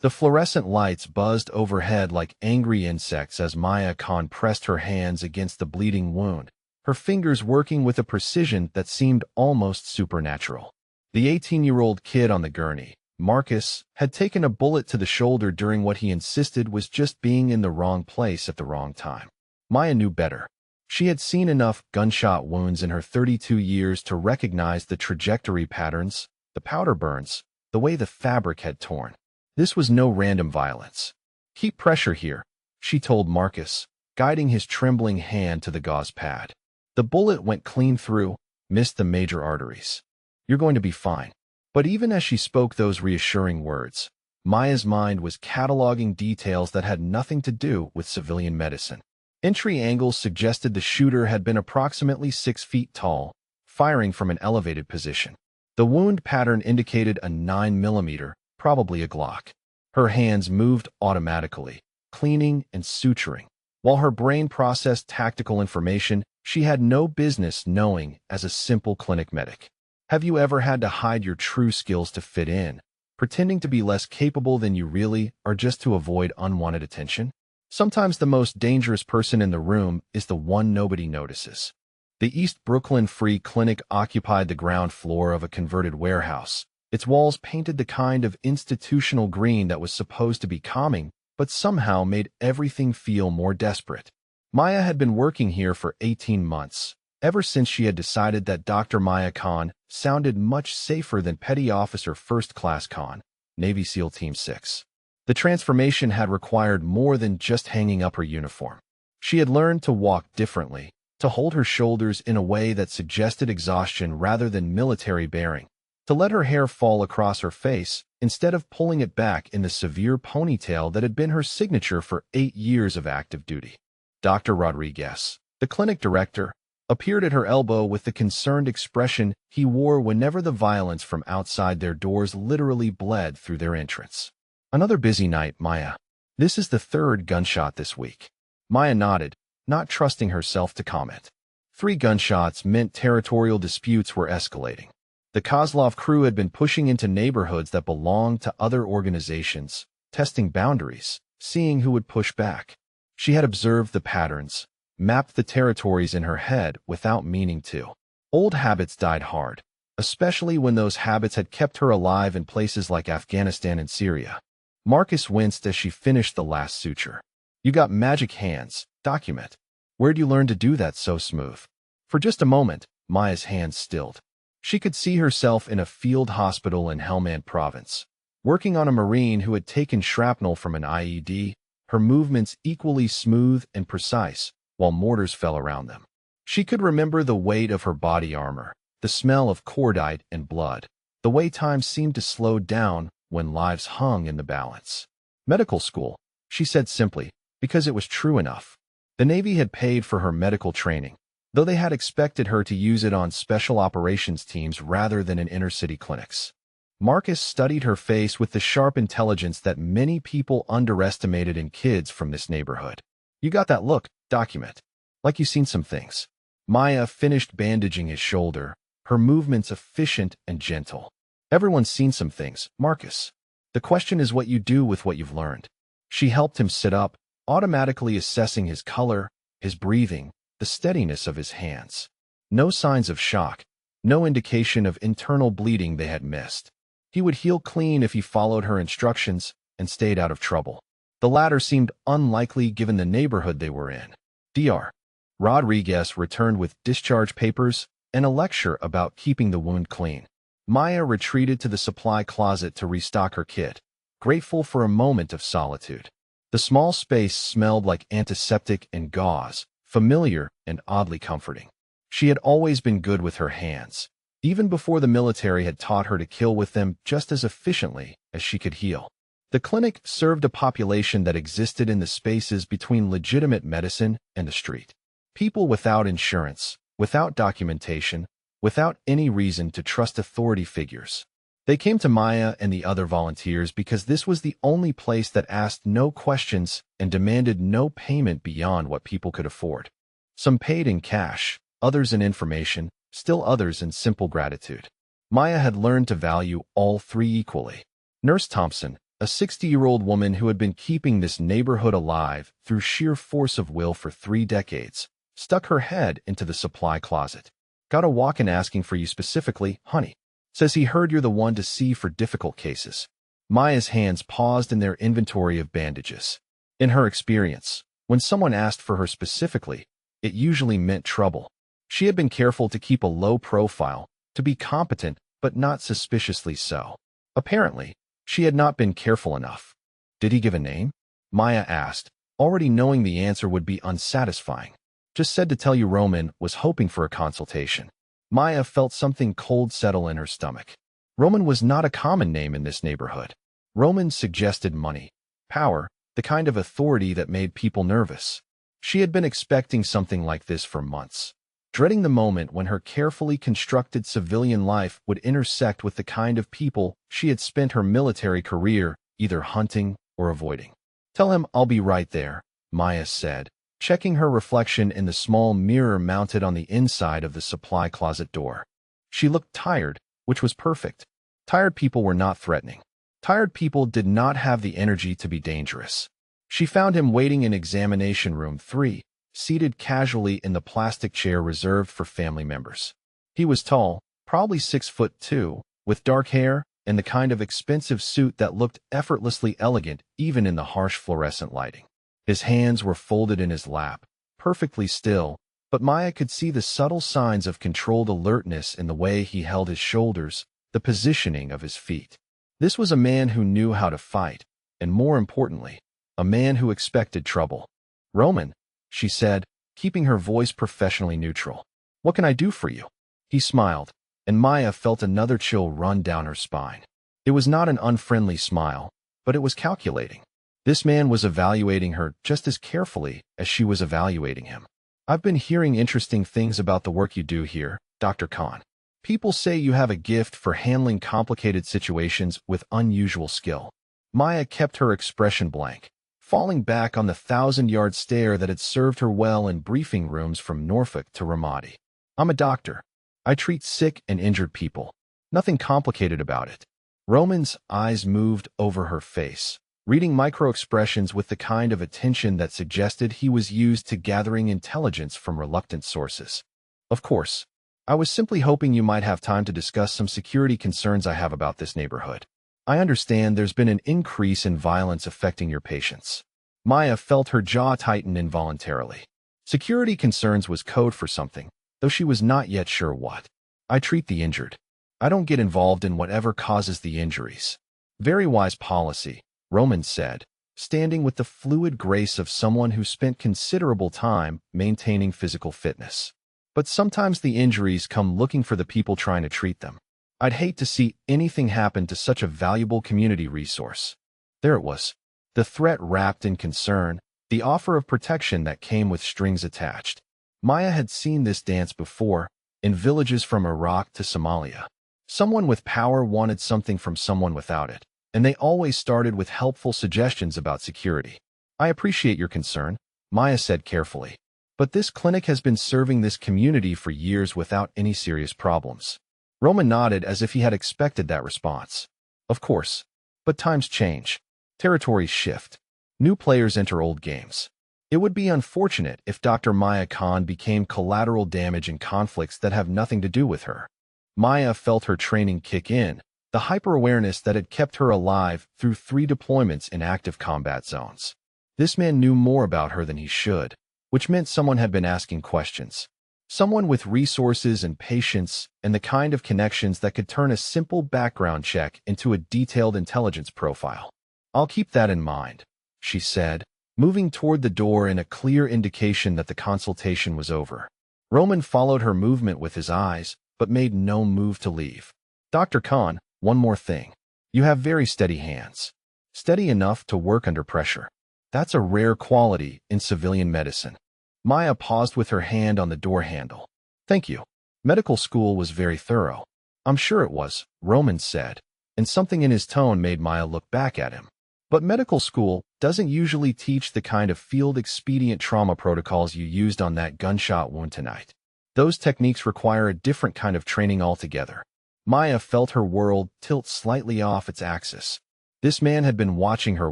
The fluorescent lights buzzed overhead like angry insects as Maya Khan pressed her hands against the bleeding wound, her fingers working with a precision that seemed almost supernatural. The 18-year-old kid on the gurney, Marcus, had taken a bullet to the shoulder during what he insisted was just being in the wrong place at the wrong time. Maya knew better. She had seen enough gunshot wounds in her 32 years to recognize the trajectory patterns, the powder burns, the way the fabric had torn. This was no random violence. "Keep pressure here," she told Marcus, guiding his trembling hand to the gauze pad. The bullet went clean through, missed the major arteries. "You're going to be fine." But even as she spoke those reassuring words, Maya's mind was cataloging details that had nothing to do with civilian medicine. Entry angles suggested the shooter had been approximately 6 feet tall, firing from an elevated position. The wound pattern indicated a 9mm, probably a Glock. Her hands moved automatically, cleaning and suturing. While her brain processed tactical information she had no business knowing as a simple clinic medic. Have you ever had to hide your true skills to fit in, pretending to be less capable than you really are just to avoid unwanted attention? Sometimes the most dangerous person in the room is the one nobody notices. The East Brooklyn Free Clinic occupied the ground floor of a converted warehouse, its walls painted the kind of institutional green that was supposed to be calming, but somehow made everything feel more desperate. Maya had been working here for 18 months, ever since she had decided that Dr. Maya Khan sounded much safer than Petty Officer First Class Khan, Navy SEAL Team 6. The transformation had required more than just hanging up her uniform. She had learned to walk differently, to hold her shoulders in a way that suggested exhaustion rather than military bearing, to let her hair fall across her face instead of pulling it back in the severe ponytail that had been her signature for 8 years of active duty. Dr. Rodriguez, the clinic director, appeared at her elbow with the concerned expression he wore whenever the violence from outside their doors literally bled through their entrance. "Another busy night, Maya. This is the 3rd gunshot this week." Maya nodded, not trusting herself to comment. 3 gunshots meant territorial disputes were escalating. The Kozlov crew had been pushing into neighborhoods that belonged to other organizations, testing boundaries, seeing who would push back. She had observed the patterns, mapped the territories in her head without meaning to. Old habits died hard, especially when those habits had kept her alive in places like Afghanistan and Syria. Marcus winced as she finished the last suture. "You got magic hands. Document. Where'd you learn to do that so smooth?" For just a moment, Maya's hands stilled. She could see herself in a field hospital in Helmand Province, working on a Marine who had taken shrapnel from an IED, her movements equally smooth and precise, while mortars fell around them. She could remember the weight of her body armor, the smell of cordite and blood, the way time seemed to slow down when lives hung in the balance. "Medical school," she said simply, because it was true enough. The Navy had paid for her medical training, though they had expected her to use it on special operations teams rather than in inner-city clinics. Marcus studied her face with the sharp intelligence that many people underestimated in kids from this neighborhood. "You got that look, document. Like you seen some things." Maya finished bandaging his shoulder, her movements efficient and gentle. "Everyone's seen some things, Marcus. The question is what you do with what you've learned." She helped him sit up, automatically assessing his color, his breathing, the steadiness of his hands. No signs of shock, no indication of internal bleeding they had missed. He would heal clean if he followed her instructions and stayed out of trouble. The latter seemed unlikely given the neighborhood they were in. Dr. Rodriguez returned with discharge papers and a lecture about keeping the wound clean. Maya retreated to the supply closet to restock her kit, grateful for a moment of solitude. The small space smelled like antiseptic and gauze, familiar and oddly comforting. She had always been good with her hands, even before the military had taught her to kill with them just as efficiently as she could heal. The clinic served a population that existed in the spaces between legitimate medicine and the street. People without insurance, without documentation, without any reason to trust authority figures. They came to Maya and the other volunteers because this was the only place that asked no questions and demanded no payment beyond what people could afford. Some paid in cash, others in information, still others in simple gratitude. Maya had learned to value all 3 equally. Nurse Thompson, a 60-year-old woman who had been keeping this neighborhood alive through sheer force of will for 3 decades, stuck her head into the supply closet. Got a walk-in asking for you specifically, honey. Says he heard you're the one to see for difficult cases. Maya's hands paused in their inventory of bandages. In her experience, when someone asked for her specifically, it usually meant trouble. She had been careful to keep a low profile, to be competent but not suspiciously so. Apparently, she had not been careful enough. Did he give a name? Maya asked, already knowing the answer would be unsatisfying. Just said to tell you Roman was hoping for a consultation. Maya felt something cold settle in her stomach. Roman was not a common name in this neighborhood. Roman suggested money, power, the kind of authority that made people nervous. She had been expecting something like this for months, dreading the moment when her carefully constructed civilian life would intersect with the kind of people she had spent her military career either hunting or avoiding. Tell him I'll be right there, Maya said, checking her reflection in the small mirror mounted on the inside of the supply closet door. She looked tired, which was perfect. Tired people were not threatening. Tired people did not have the energy to be dangerous. She found him waiting in examination room 3, seated casually in the plastic chair reserved for family members. He was tall, probably 6'2", with dark hair and the kind of expensive suit that looked effortlessly elegant even in the harsh fluorescent lighting. His hands were folded in his lap, perfectly still, but Maya could see the subtle signs of controlled alertness in the way he held his shoulders, the positioning of his feet. This was a man who knew how to fight, and more importantly, a man who expected trouble. Roman, she said, keeping her voice professionally neutral. What can I do for you? He smiled, and Maya felt another chill run down her spine. It was not an unfriendly smile, but it was calculating. This man was evaluating her just as carefully as she was evaluating him. I've been hearing interesting things about the work you do here, Dr. Khan. People say you have a gift for handling complicated situations with unusual skill. Maya kept her expression blank, falling back on the 1,000-yard stare that had served her well in briefing rooms from Norfolk to Ramadi. I'm a doctor. I treat sick and injured people. Nothing complicated about it. Roman's eyes moved over her face, reading micro-expressions with the kind of attention that suggested he was used to gathering intelligence from reluctant sources. Of course, I was simply hoping you might have time to discuss some security concerns I have about this neighborhood. I understand there's been an increase in violence affecting your patients. Maya felt her jaw tighten involuntarily. Security concerns was code for something, though she was not yet sure what. I treat the injured. I don't get involved in whatever causes the injuries. Very wise policy, Roman said, standing with the fluid grace of someone who spent considerable time maintaining physical fitness. But sometimes the injuries come looking for the people trying to treat them. I'd hate to see anything happen to such a valuable community resource. There it was. The threat wrapped in concern, the offer of protection that came with strings attached. Maya had seen this dance before, in villages from Iraq to Somalia. Someone with power wanted something from someone without it, and they always started with helpful suggestions about security. I appreciate your concern, Maya said carefully. But this clinic has been serving this community for years without any serious problems. Roman nodded as if he had expected that response. Of course. But times change. Territories shift. New players enter old games. It would be unfortunate if Dr. Maya Khan became collateral damage in conflicts that have nothing to do with her. Maya felt her training kick in, the hyper-awareness that had kept her alive through 3 deployments in active combat zones. This man knew more about her than he should, which meant someone had been asking questions. Someone with resources and patience and the kind of connections that could turn a simple background check into a detailed intelligence profile. I'll keep that in mind, she said, moving toward the door in a clear indication that the consultation was over. Roman followed her movement with his eyes, but made no move to leave. Dr. Khan, one more thing. You have very steady hands. Steady enough to work under pressure. That's a rare quality in civilian medicine. Maya paused with her hand on the door handle. Thank you. Medical school was very thorough. I'm sure it was, Roman said, and something in his tone made Maya look back at him. But medical school doesn't usually teach the kind of field-expedient trauma protocols you used on that gunshot wound tonight. Those techniques require a different kind of training altogether. Maya felt her world tilt slightly off its axis. This man had been watching her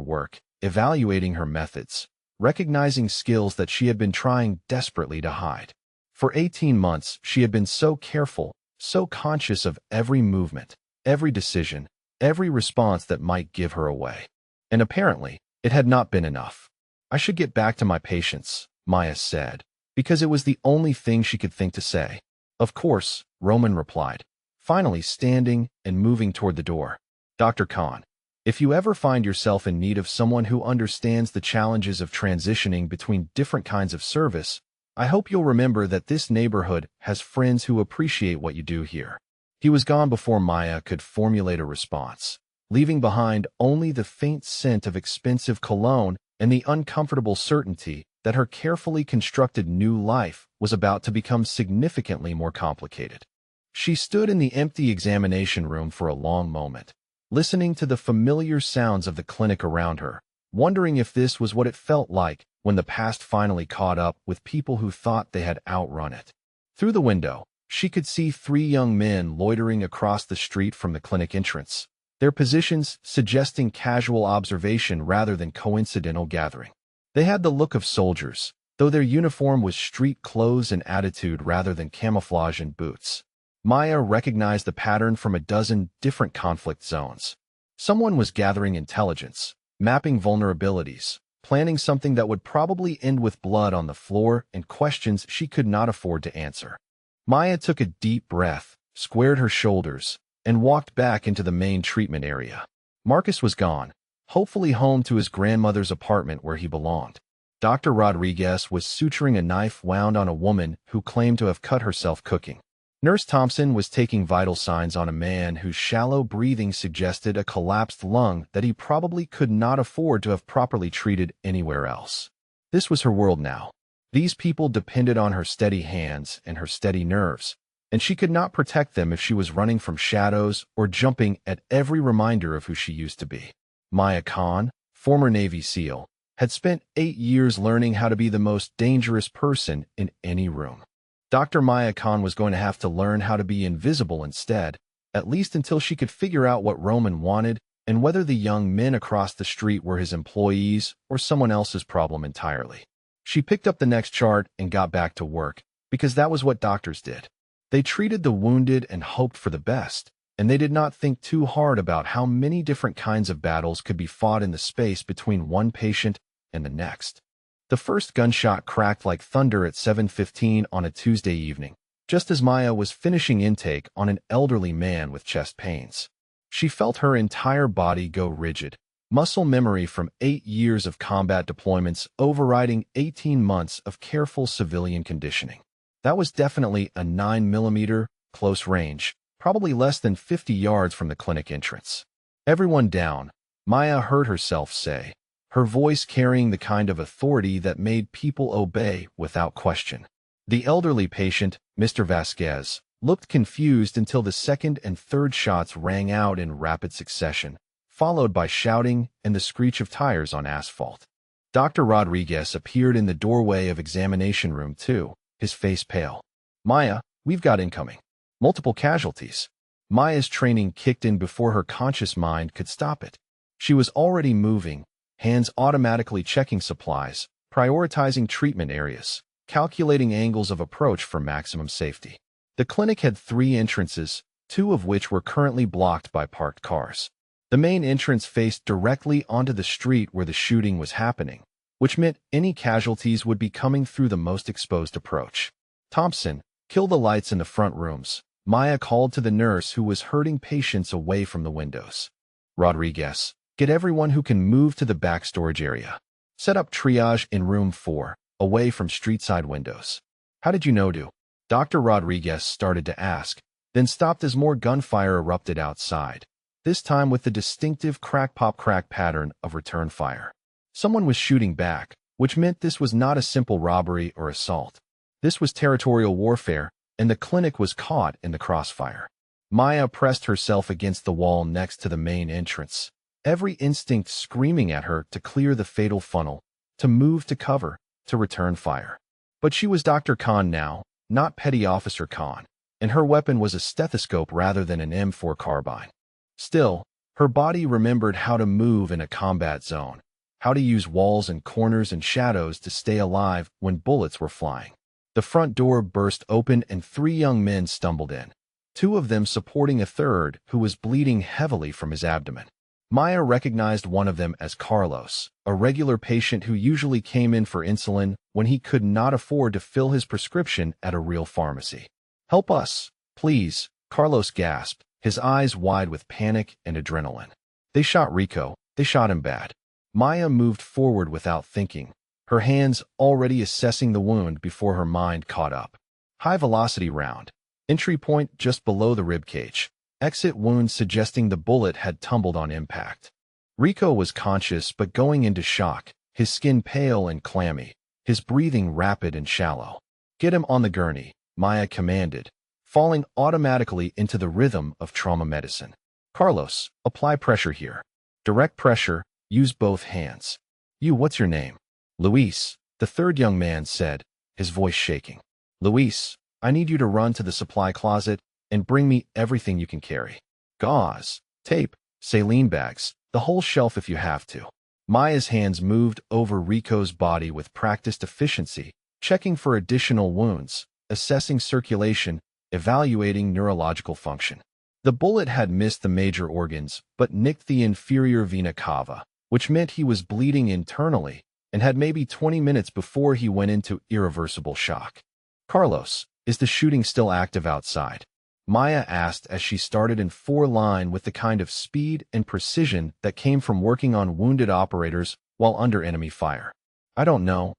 work, evaluating her methods, recognizing skills that she had been trying desperately to hide. For 18 months, she had been so careful, so conscious of every movement, every decision, every response that might give her away. And apparently, it had not been enough. "I should get back to my patients," Maya said, because it was the only thing she could think to say. "Of course," Roman replied, finally standing and moving toward the door. "Dr. Khan, if you ever find yourself in need of someone who understands the challenges of transitioning between different kinds of service, I hope you'll remember that this neighborhood has friends who appreciate what you do here." He was gone before Maya could formulate a response, leaving behind only the faint scent of expensive cologne and the uncomfortable certainty that her carefully constructed new life was about to become significantly more complicated. She stood in the empty examination room for a long moment, listening to the familiar sounds of the clinic around her, wondering if this was what it felt like when the past finally caught up with people who thought they had outrun it. Through the window, she could see 3 young men loitering across the street from the clinic entrance, their positions suggesting casual observation rather than coincidental gathering. They had the look of soldiers, though their uniform was street clothes and attitude rather than camouflage and boots. Maya recognized the pattern from a dozen different conflict zones. Someone was gathering intelligence, mapping vulnerabilities, planning something that would probably end with blood on the floor and questions she could not afford to answer. Maya took a deep breath, squared her shoulders, and walked back into the main treatment area. Marcus was gone, hopefully home to his grandmother's apartment where he belonged. Dr. Rodriguez was suturing a knife wound on a woman who claimed to have cut herself cooking. Nurse Thompson was taking vital signs on a man whose shallow breathing suggested a collapsed lung that he probably could not afford to have properly treated anywhere else. This was her world now. These people depended on her steady hands and her steady nerves, and she could not protect them if she was running from shadows or jumping at every reminder of who she used to be. Maya Khan, former Navy SEAL, had spent 8 years learning how to be the most dangerous person in any room. Dr. Maya Khan was going to have to learn how to be invisible instead, at least until she could figure out what Roman wanted and whether the young men across the street were his employees or someone else's problem entirely. She picked up the next chart and got back to work, because that was what doctors did. They treated the wounded and hoped for the best, and they did not think too hard about how many different kinds of battles could be fought in the space between one patient and the next. The first gunshot cracked like thunder at 7:15 on a Tuesday evening, just as Maya was finishing intake on an elderly man with chest pains. She felt her entire body go rigid, muscle memory from 8 years of combat deployments overriding 18 months of careful civilian conditioning. That was definitely a 9mm, close range, probably less than 50 yards from the clinic entrance. "Everyone down," Maya heard herself say, her voice carrying the kind of authority that made people obey without question. The elderly patient, Mr. Vasquez, looked confused until the second and third shots rang out in rapid succession, followed by shouting and the screech of tires on asphalt. Dr. Rodriguez appeared in the doorway of examination room 2, his face pale. "Maya, we've got incoming. Multiple casualties." Maya's training kicked in before her conscious mind could stop it. She was already moving, hands automatically checking supplies, prioritizing treatment areas, calculating angles of approach for maximum safety. The clinic had 3 entrances, 2 of which were currently blocked by parked cars. The main entrance faced directly onto the street where the shooting was happening, which meant any casualties would be coming through the most exposed approach. "Thompson, kill the lights in the front rooms," Maya called to the nurse who was herding patients away from the windows. "Rodriguez, get everyone who can move to the back storage area. Set up triage in room 4, away from street-side windows." "How did you know to?" Dr. Rodriguez started to ask, then stopped as more gunfire erupted outside, this time with the distinctive crack-pop-crack pattern of return fire. Someone was shooting back, which meant this was not a simple robbery or assault. This was territorial warfare, and the clinic was caught in the crossfire. Maya pressed herself against the wall next to the main entrance, every instinct screaming at her to clear the fatal funnel, to move to cover, to return fire. But she was Dr. Khan now, not Petty Officer Khan, and her weapon was a stethoscope rather than an M4 carbine. Still, Her body remembered how to move in a combat zone, how to use walls and corners and shadows to stay alive when bullets were flying. The front door burst open and 3 young men stumbled in, 2 of them supporting a third who was bleeding heavily from his abdomen. Maya recognized one of them as Carlos, a regular patient who usually came in for insulin when he could not afford to fill his prescription at a real pharmacy. "Help us, please," Carlos gasped, his eyes wide with panic and adrenaline. "They shot Rico. They shot him bad." Maya moved forward without thinking, her hands already assessing the wound before her mind caught up. High-velocity round. Entry point just below the ribcage. Exit wound suggesting the bullet had tumbled on impact. Rico was conscious but going into shock, his skin pale and clammy, his breathing rapid and shallow. "Get him on the gurney," Maya commanded, falling automatically into the rhythm of trauma medicine. "Carlos, apply pressure here. Direct pressure, use both hands." "What's your name?" "Luis," the third young man said, his voice shaking. "Luis, I need you to run to the supply closet and bring me everything you can carry. Gauze, tape, saline bags, the whole shelf if you have to." Maya's hands moved over Rico's body with practiced efficiency, checking for additional wounds, assessing circulation, evaluating neurological function. The bullet had missed the major organs but nicked the inferior vena cava, which meant he was bleeding internally and had maybe 20 minutes before he went into irreversible shock. "Carlos, is the shooting still active outside?" Maya asked as she started in 4-line with the kind of speed and precision that came from working on wounded operators while under enemy fire. I don't know,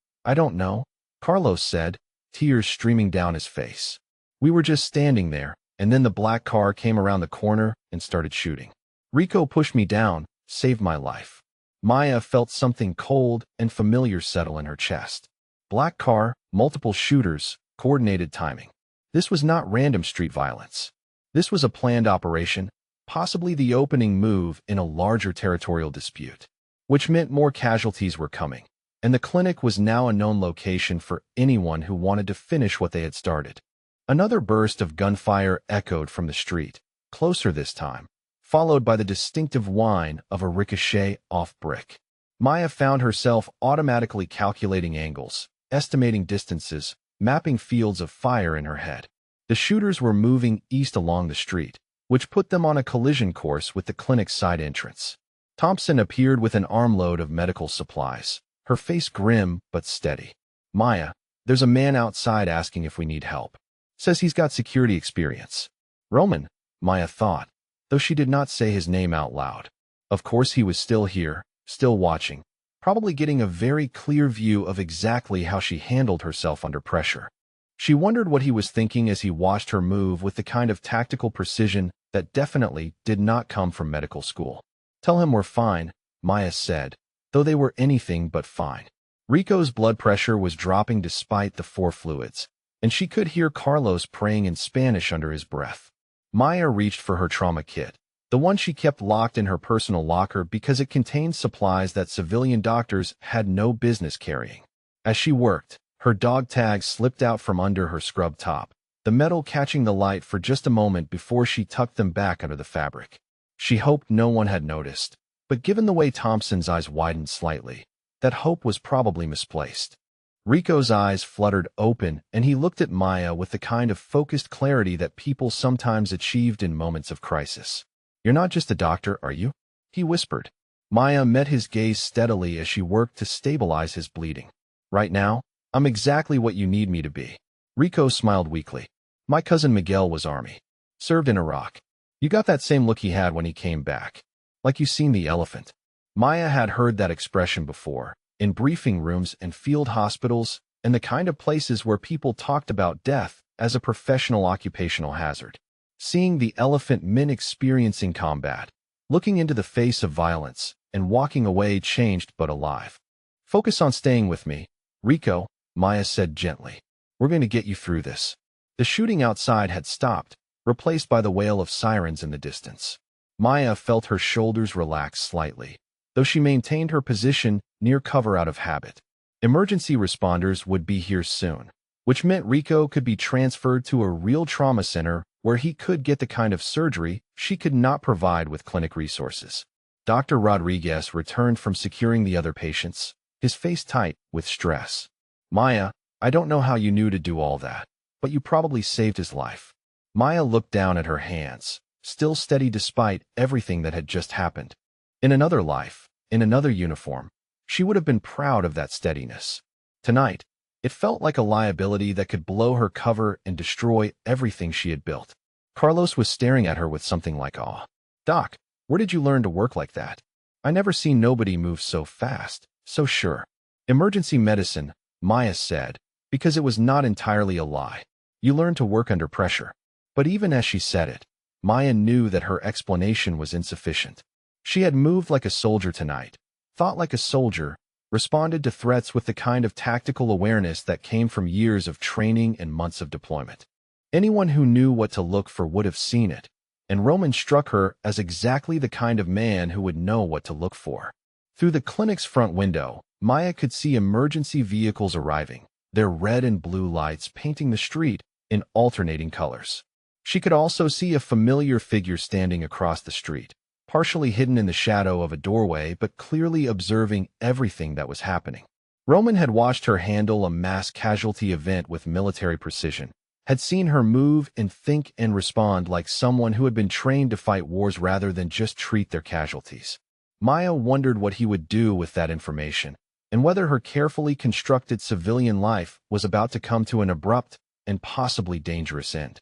Carlos said, tears streaming down his face. "We were just standing there, and then the black car came around the corner and started shooting. Rico pushed me down, saved my life." Maya felt something cold and familiar settle in her chest. Black car, multiple shooters, coordinated timing. This was not random street violence. This was a planned operation, possibly the opening move in a larger territorial dispute, which meant more casualties were coming, and the clinic was now a known location for anyone who wanted to finish what they had started. Another burst of gunfire echoed from the street, closer this time, followed by the distinctive whine of a ricochet off brick. Maya found herself automatically calculating angles, estimating distances, mapping fields of fire in her head. The shooters were moving east along the street, which put them on a collision course with the clinic's side entrance. Thompson appeared with an armload of medical supplies, her face grim but steady. "Maya, there's a man outside asking if we need help. Says he's got security experience." "Roman," Maya thought, though she did not say his name out loud. Of course he was still here, still watching, probably getting a very clear view of exactly how she handled herself under pressure. She wondered what he was thinking as he watched her move with the kind of tactical precision that definitely did not come from medical school. "Tell him we're fine," Maya said, though they were anything but fine. Rico's blood pressure was dropping despite the 4 fluids, and she could hear Carlos praying in Spanish under his breath. Maya reached for her trauma kit, the one she kept locked in her personal locker because it contained supplies that civilian doctors had no business carrying. As she worked, her dog tags slipped out from under her scrub top, the metal catching the light for just a moment before she tucked them back under the fabric. She hoped no one had noticed, but given the way Thompson's eyes widened slightly, that hope was probably misplaced. Rico's eyes fluttered open, and he looked at Maya with the kind of focused clarity that people sometimes achieved in moments of crisis. "You're not just a doctor, are you?" he whispered. Maya met his gaze steadily as she worked to stabilize his bleeding. "Right now, I'm exactly what you need me to be." Rico smiled weakly. "My cousin Miguel was Army. Served in Iraq. You got that same look he had when he came back. Like you seen the elephant." Maya had heard that expression before, in briefing rooms and field hospitals, and the kind of places where people talked about death as a professional occupational hazard. Seeing the elephant men experiencing combat, looking into the face of violence, and walking away changed but alive. "Focus on staying with me, Rico," Maya said gently. "We're going to get you through this." The shooting outside had stopped, replaced by the wail of sirens in the distance. Maya felt her shoulders relax slightly, though she maintained her position near cover out of habit. Emergency responders would be here soon, which meant Rico could be transferred to a real trauma center where he could get the kind of surgery she could not provide with clinic resources. Dr. Rodriguez returned from securing the other patients, his face tight with stress. Maya, I don't know how you knew to do all that, but you probably saved his life. Maya looked down at her hands, still steady despite everything that had just happened. In another life, in another uniform, she would have been proud of that steadiness. Tonight, it felt like a liability that could blow her cover and destroy everything she had built. Carlos was staring at her with something like awe. Doc, where did you learn to work like that? I never seen nobody move so fast, so sure. Emergency medicine, Maya said, because it was not entirely a lie. You learn to work under pressure. But even as she said it, Maya knew that her explanation was insufficient. She had moved like a soldier tonight, thought like a soldier, responded to threats with the kind of tactical awareness that came from years of training and months of deployment. Anyone who knew what to look for would have seen it, and Roman struck her as exactly the kind of man who would know what to look for. Through the clinic's front window, Maya could see emergency vehicles arriving, their red and blue lights painting the street in alternating colors. She could also see a familiar figure standing across the street, partially hidden in the shadow of a doorway but clearly observing everything that was happening. Roman had watched her handle a mass casualty event with military precision, had seen her move and think and respond like someone who had been trained to fight wars rather than just treat their casualties. Maya wondered what he would do with that information, and whether her carefully constructed civilian life was about to come to an abrupt and possibly dangerous end.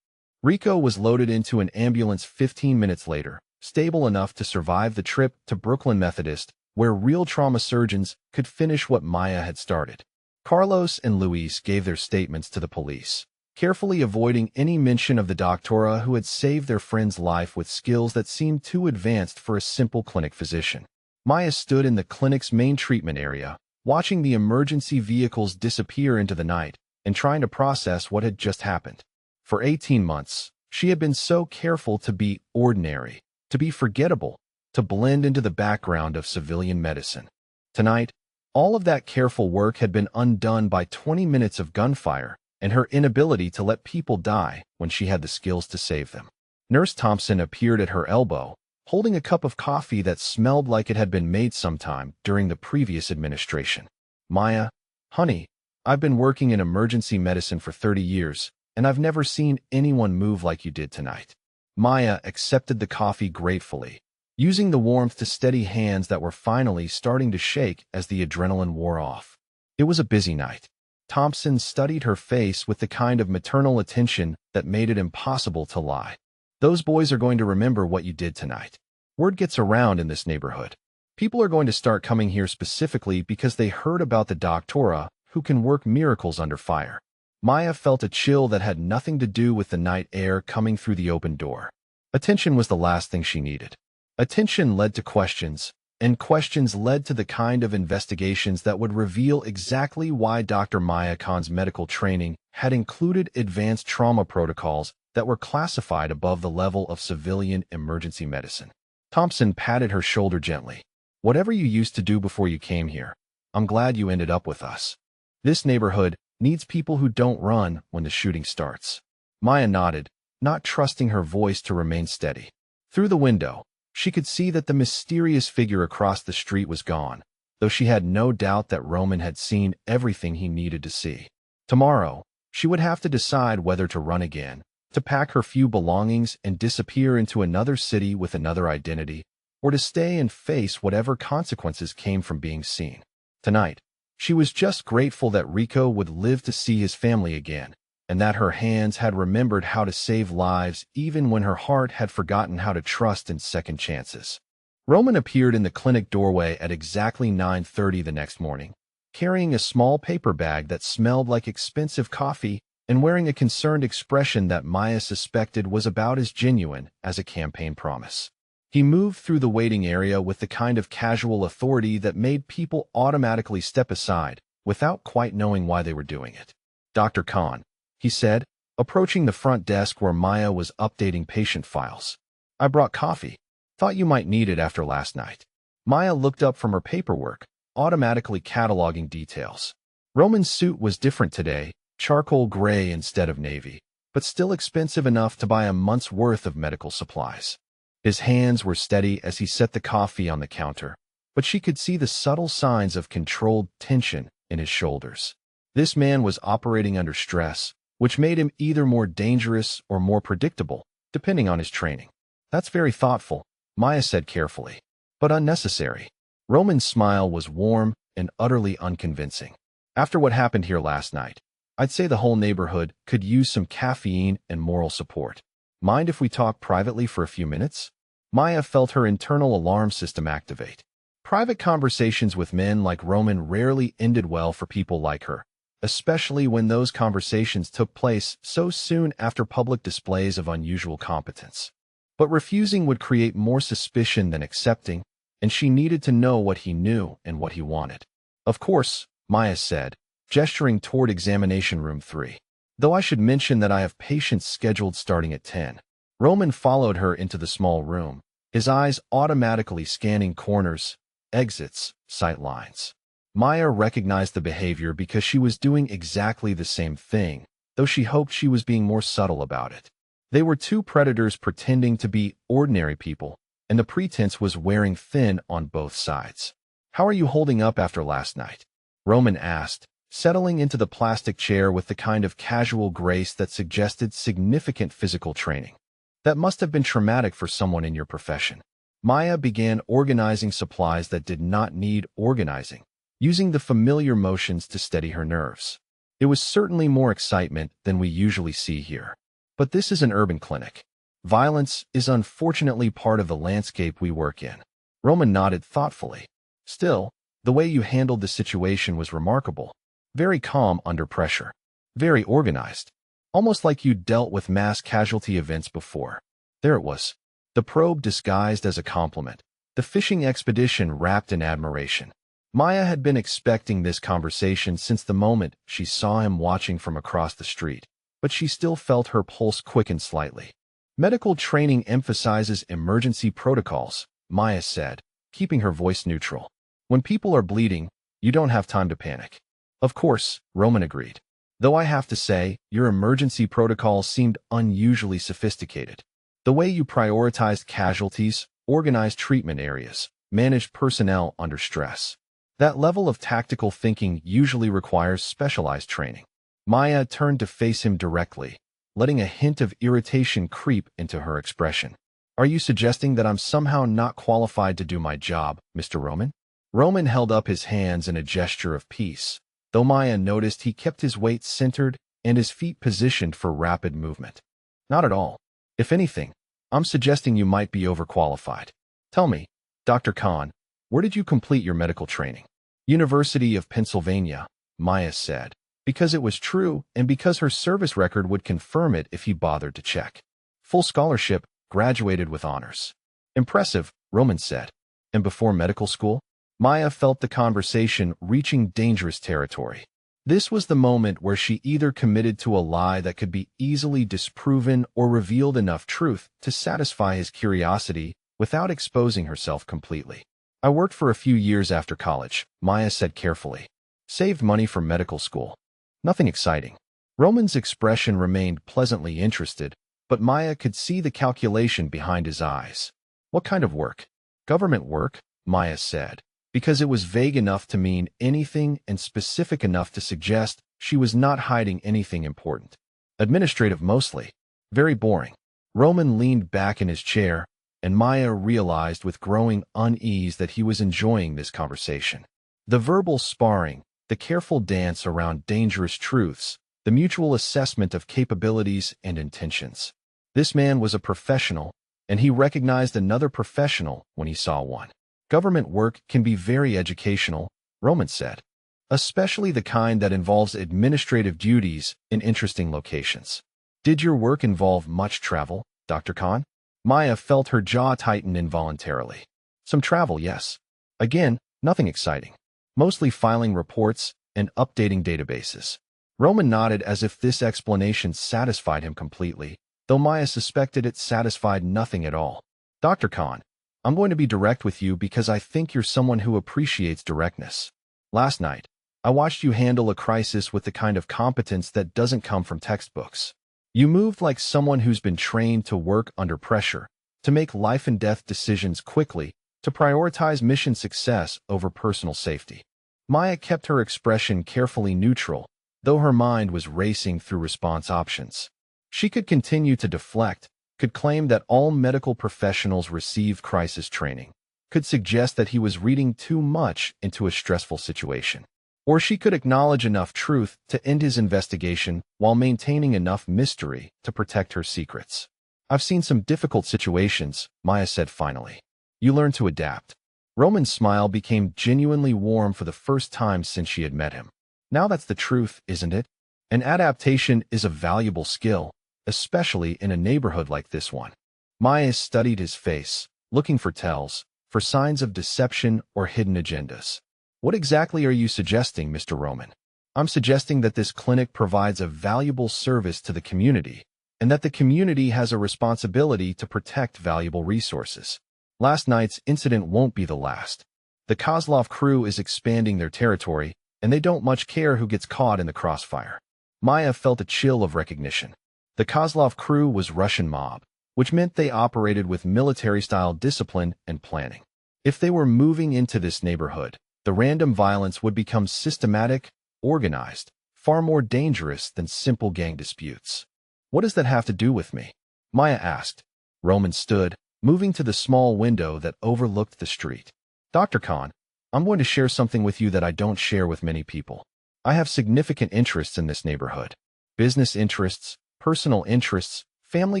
Rico was loaded into an ambulance 15 minutes later, stable enough to survive the trip to Brooklyn Methodist, where real trauma surgeons could finish what Maya had started. Carlos and Luis gave their statements to the police, carefully avoiding any mention of the doctora who had saved their friend's life with skills that seemed too advanced for a simple clinic physician. Maya stood in the clinic's main treatment area, watching the emergency vehicles disappear into the night and trying to process what had just happened. For 18 months, she had been so careful to be ordinary, to be forgettable, to blend into the background of civilian medicine. Tonight, all of that careful work had been undone by 20 minutes of gunfire and her inability to let people die when she had the skills to save them. Nurse Thompson appeared at her elbow, holding a cup of coffee that smelled like it had been made sometime during the previous administration. Maya, honey, I've been working in emergency medicine for 30 years, and I've never seen anyone move like you did tonight. Maya accepted the coffee gratefully, using the warmth to steady hands that were finally starting to shake as the adrenaline wore off. It was a busy night. Thompson studied her face with the kind of maternal attention that made it impossible to lie. Those boys are going to remember what you did tonight. Word gets around in this neighborhood. People are going to start coming here specifically because they heard about the doctora who can work miracles under fire. Maya felt a chill that had nothing to do with the night air coming through the open door. Attention was the last thing she needed. Attention led to questions, and questions led to the kind of investigations that would reveal exactly why Dr. Maya Khan's medical training had included advanced trauma protocols that were classified above the level of civilian emergency medicine. Thompson patted her shoulder gently. Whatever you used to do before you came here, I'm glad you ended up with us. This neighborhood needs people who don't run when the shooting starts. Maya nodded, not trusting her voice to remain steady. Through the window, she could see that the mysterious figure across the street was gone, though she had no doubt that Roman had seen everything he needed to see. Tomorrow, she would have to decide whether to run again, to pack her few belongings and disappear into another city with another identity, or to stay and face whatever consequences came from being seen. Tonight, she was just grateful that Rico would live to see his family again, and that her hands had remembered how to save lives even when her heart had forgotten how to trust in second chances. Roman appeared in the clinic doorway at exactly 9:30 the next morning, carrying a small paper bag that smelled like expensive coffee and wearing a concerned expression that Maya suspected was about as genuine as a campaign promise. He moved through the waiting area with the kind of casual authority that made people automatically step aside without quite knowing why they were doing it. Dr. Khan, he said, approaching the front desk where Maya was updating patient files. I brought coffee. Thought you might need it after last night. Maya looked up from her paperwork, automatically cataloging details. Roman's suit was different today, charcoal gray instead of navy. but still expensive enough to buy a month's worth of medical supplies. His hands were steady as he set the coffee on the counter, but she could see the subtle signs of controlled tension in his shoulders. This man was operating under stress, which made him either more dangerous or more predictable, depending on his training. That's very thoughtful, Maya said carefully, but unnecessary. Roman's smile was warm and utterly unconvincing. After what happened here last night, I'd say the whole neighborhood could use some caffeine and moral support. Mind if we talk privately for a few minutes? Maya felt her internal alarm system activate. Private conversations with men like Roman rarely ended well for people like her, especially when those conversations took place so soon after public displays of unusual competence. But refusing would create more suspicion than accepting, and she needed to know what he knew and what he wanted. Of course, Maya said, gesturing toward examination room 3. Though I should mention that I have patients scheduled starting at 10. Roman followed her into the small room, his eyes automatically scanning corners, exits, sight lines. Maya recognized the behavior because she was doing exactly the same thing, though she hoped she was being more subtle about it. They were two predators pretending to be ordinary people, and the pretense was wearing thin on both sides. "How are you holding up after last night?" Roman asked, settling into the plastic chair with the kind of casual grace that suggested significant physical training. "That must have been traumatic for someone in your profession." Maya began organizing supplies that did not need organizing, using the familiar motions to steady her nerves. It was certainly more excitement than we usually see here. But this is an urban clinic. Violence is unfortunately part of the landscape we work in. Roman nodded thoughtfully. "Still, the way you handled the situation was remarkable. Very calm under pressure. Very organized. Almost like you'd dealt with mass casualty events before." There it was. The probe disguised as a compliment. The fishing expedition wrapped in admiration. Maya had been expecting this conversation since the moment she saw him watching from across the street, but she still felt her pulse quicken slightly. "Medical training emphasizes emergency protocols," Maya said, keeping her voice neutral. "When people are bleeding, you don't have time to panic." "Of course," Roman agreed. "Though I have to say, your emergency protocols seemed unusually sophisticated. The way you prioritized casualties, organized treatment areas, managed personnel under stress. That level of tactical thinking usually requires specialized training." Maya turned to face him directly, letting a hint of irritation creep into her expression. "Are you suggesting that I'm somehow not qualified to do my job, Mr. Roman?" Roman held up his hands in a gesture of peace, though Maya noticed he kept his weight centered and his feet positioned for rapid movement. "Not at all. If anything, I'm suggesting you might be overqualified. Tell me, Dr. Khan, where did you complete your medical training?" "University of Pennsylvania," Maya said, because it was true and because her service record would confirm it if he bothered to check. "Full scholarship, graduated with honors." "Impressive," Roman said. "And before medical school?" Maya felt the conversation reaching dangerous territory. This was the moment where she either committed to a lie that could be easily disproven or revealed enough truth to satisfy his curiosity without exposing herself completely. "I worked for a few years after college," Maya said carefully. "Saved money for medical school. Nothing exciting." Roman's expression remained pleasantly interested, but Maya could see the calculation behind his eyes. "What kind of work?" "Government work," Maya said, because it was vague enough to mean anything and specific enough to suggest she was not hiding anything important. "Administrative mostly. Very boring." Roman leaned back in his chair, and Maya realized with growing unease that he was enjoying this conversation. The verbal sparring, the careful dance around dangerous truths, the mutual assessment of capabilities and intentions. This man was a professional, and he recognized another professional when he saw one. "Government work can be very educational," Roman said, "especially the kind that involves administrative duties in interesting locations." "Did your work involve much travel, Dr. Khan?" Maya felt her jaw tighten involuntarily. "Some travel, yes. Again, nothing exciting. Mostly filing reports and updating databases." Roman nodded as if this explanation satisfied him completely, though Maya suspected it satisfied nothing at all. "Dr. Khan, I'm going to be direct with you because I think you're someone who appreciates directness. Last night, I watched you handle a crisis with the kind of competence that doesn't come from textbooks. You moved like someone who's been trained to work under pressure, to make life-and-death decisions quickly, to prioritize mission success over personal safety. Maya kept her expression carefully neutral, though her mind was racing through response options. She could continue to deflect, could claim that all medical professionals receive crisis training, could suggest that he was reading too much into a stressful situation. Or she could acknowledge enough truth to end his investigation while maintaining enough mystery to protect her secrets. I've seen some difficult situations, Maya said finally. You learn to adapt. Roman's smile became genuinely warm for the first time since she had met him. Now that's the truth, isn't it? And adaptation is a valuable skill, especially in a neighborhood like this one. Maya studied his face, looking for tells, for signs of deception or hidden agendas. What exactly are you suggesting, Mr. Roman? I'm suggesting that this clinic provides a valuable service to the community, and that the community has a responsibility to protect valuable resources. Last night's incident won't be the last. The Kozlov crew is expanding their territory, and they don't much care who gets caught in the crossfire. Maya felt a chill of recognition. The Kozlov crew was Russian mob, which meant they operated with military-style discipline and planning. If they were moving into this neighborhood, the random violence would become systematic, organized, far more dangerous than simple gang disputes. What does that have to do with me? Maya asked. Roman stood, moving to the small window that overlooked the street. Dr. Khan, I'm going to share something with you that I don't share with many people. I have significant interests in this neighborhood. Business interests, personal interests, family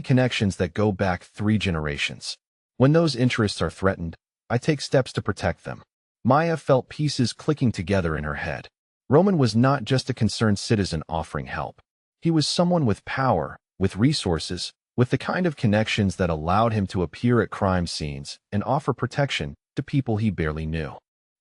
connections that go back 3 generations. When those interests are threatened, I take steps to protect them. Maya felt pieces clicking together in her head. Roman was not just a concerned citizen offering help. He was someone with power, with resources, with the kind of connections that allowed him to appear at crime scenes and offer protection to people he barely knew.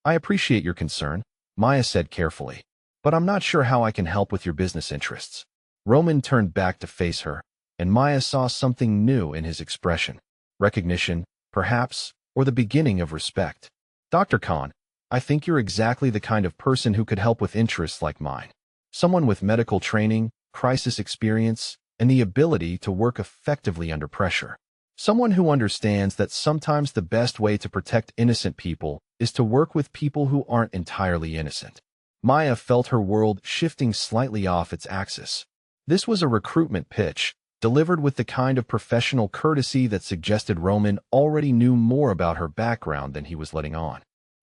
I appreciate your concern, Maya said carefully, but I'm not sure how I can help with your business interests. Roman turned back to face her, and Maya saw something new in his expression. Recognition, perhaps, or the beginning of respect. Dr. Khan, I think you're exactly the kind of person who could help with interests like mine. Someone with medical training, crisis experience, and the ability to work effectively under pressure. Someone who understands that sometimes the best way to protect innocent people is to work with people who aren't entirely innocent. Maya felt her world shifting slightly off its axis. This was a recruitment pitch, delivered with the kind of professional courtesy that suggested Roman already knew more about her background than he was letting on.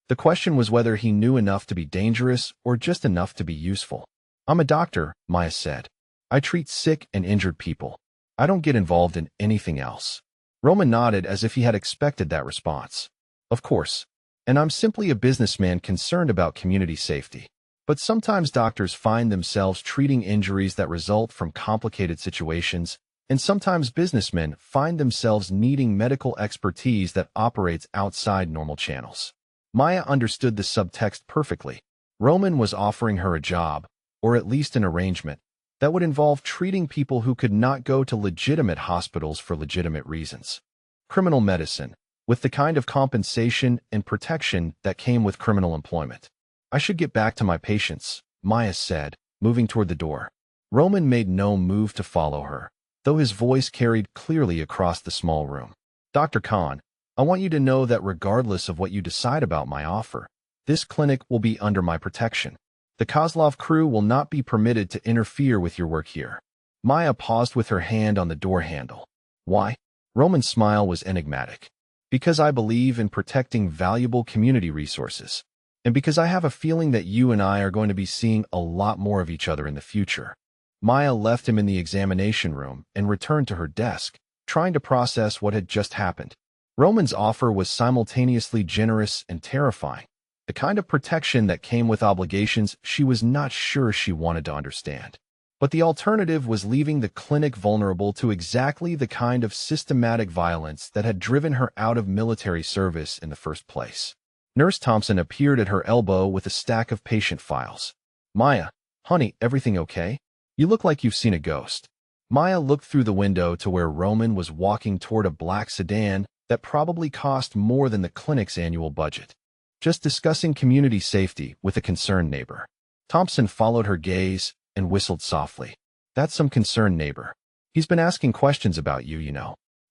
The question was whether he knew enough to be dangerous or just enough to be useful. I'm a doctor, Maya said. I treat sick and injured people. I don't get involved in anything else. Roman nodded as if he had expected that response. Of course. And I'm simply a businessman concerned about community safety. But sometimes doctors find themselves treating injuries that result from complicated situations, and sometimes businessmen find themselves needing medical expertise that operates outside normal channels. Maya understood the subtext perfectly. Roman was offering her a job, or at least an arrangement, that would involve treating people who could not go to legitimate hospitals for legitimate reasons. Criminal medicine, with the kind of compensation and protection that came with criminal employment. I should get back to my patients, Maya said, moving toward the door. Roman made no move to follow her, though his voice carried clearly across the small room. Dr. Khan, I want you to know that regardless of what you decide about my offer, this clinic will be under my protection. The Kozlov crew will not be permitted to interfere with your work here. Maya paused with her hand on the door handle. Why? Roman's smile was enigmatic. Because I believe in protecting valuable community resources. And because I have a feeling that you and I are going to be seeing a lot more of each other in the future. Maya left him in the examination room and returned to her desk, trying to process what had just happened. Roman's offer was simultaneously generous and terrifying, the kind of protection that came with obligations she was not sure she wanted to understand. But the alternative was leaving the clinic vulnerable to exactly the kind of systematic violence that had driven her out of military service in the first place. Nurse Thompson appeared at her elbow with a stack of patient files. Maya, honey, everything okay? You look like you've seen a ghost. Maya looked through the window to where Roman was walking toward a black sedan that probably cost more than the clinic's annual budget. Just discussing community safety with a concerned neighbor. Thompson followed her gaze and whistled softly. That's some concerned neighbor. He's been asking questions about you.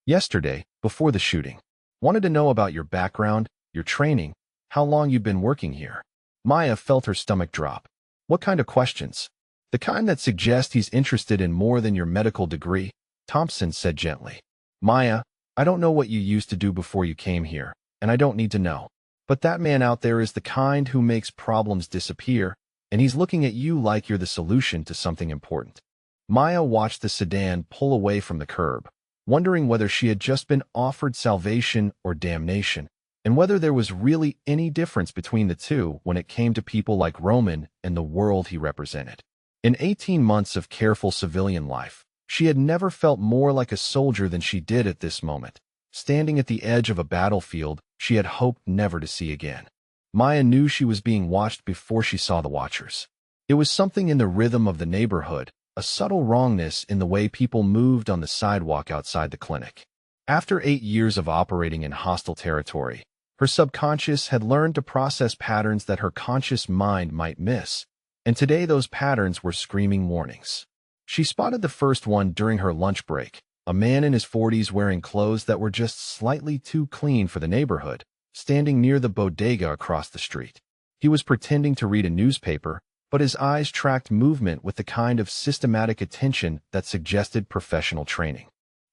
Yesterday, before the shooting. Wanted to know about your background, your training, how long you've been working here. Maya felt her stomach drop. What kind of questions? The kind that suggest he's interested in more than your medical degree, Thompson said gently. Maya, I don't know what you used to do before you came here, and I don't need to know. But that man out there is the kind who makes problems disappear, and he's looking at you like you're the solution to something important. Maya watched the sedan pull away from the curb, wondering whether she had just been offered salvation or damnation, and whether there was really any difference between the two when it came to people like Roman and the world he represented. In 18 months of careful civilian life, she had never felt more like a soldier than she did at this moment, standing at the edge of a battlefield she had hoped never to see again. Maya knew she was being watched before she saw the watchers. It was something in the rhythm of the neighborhood, a subtle wrongness in the way people moved on the sidewalk outside the clinic. After 8 years of operating in hostile territory, her subconscious had learned to process patterns that her conscious mind might miss, and today those patterns were screaming warnings. She spotted the first one during her lunch break, a man in his 40s wearing clothes that were just slightly too clean for the neighborhood, standing near the bodega across the street. He was pretending to read a newspaper, but his eyes tracked movement with the kind of systematic attention that suggested professional training.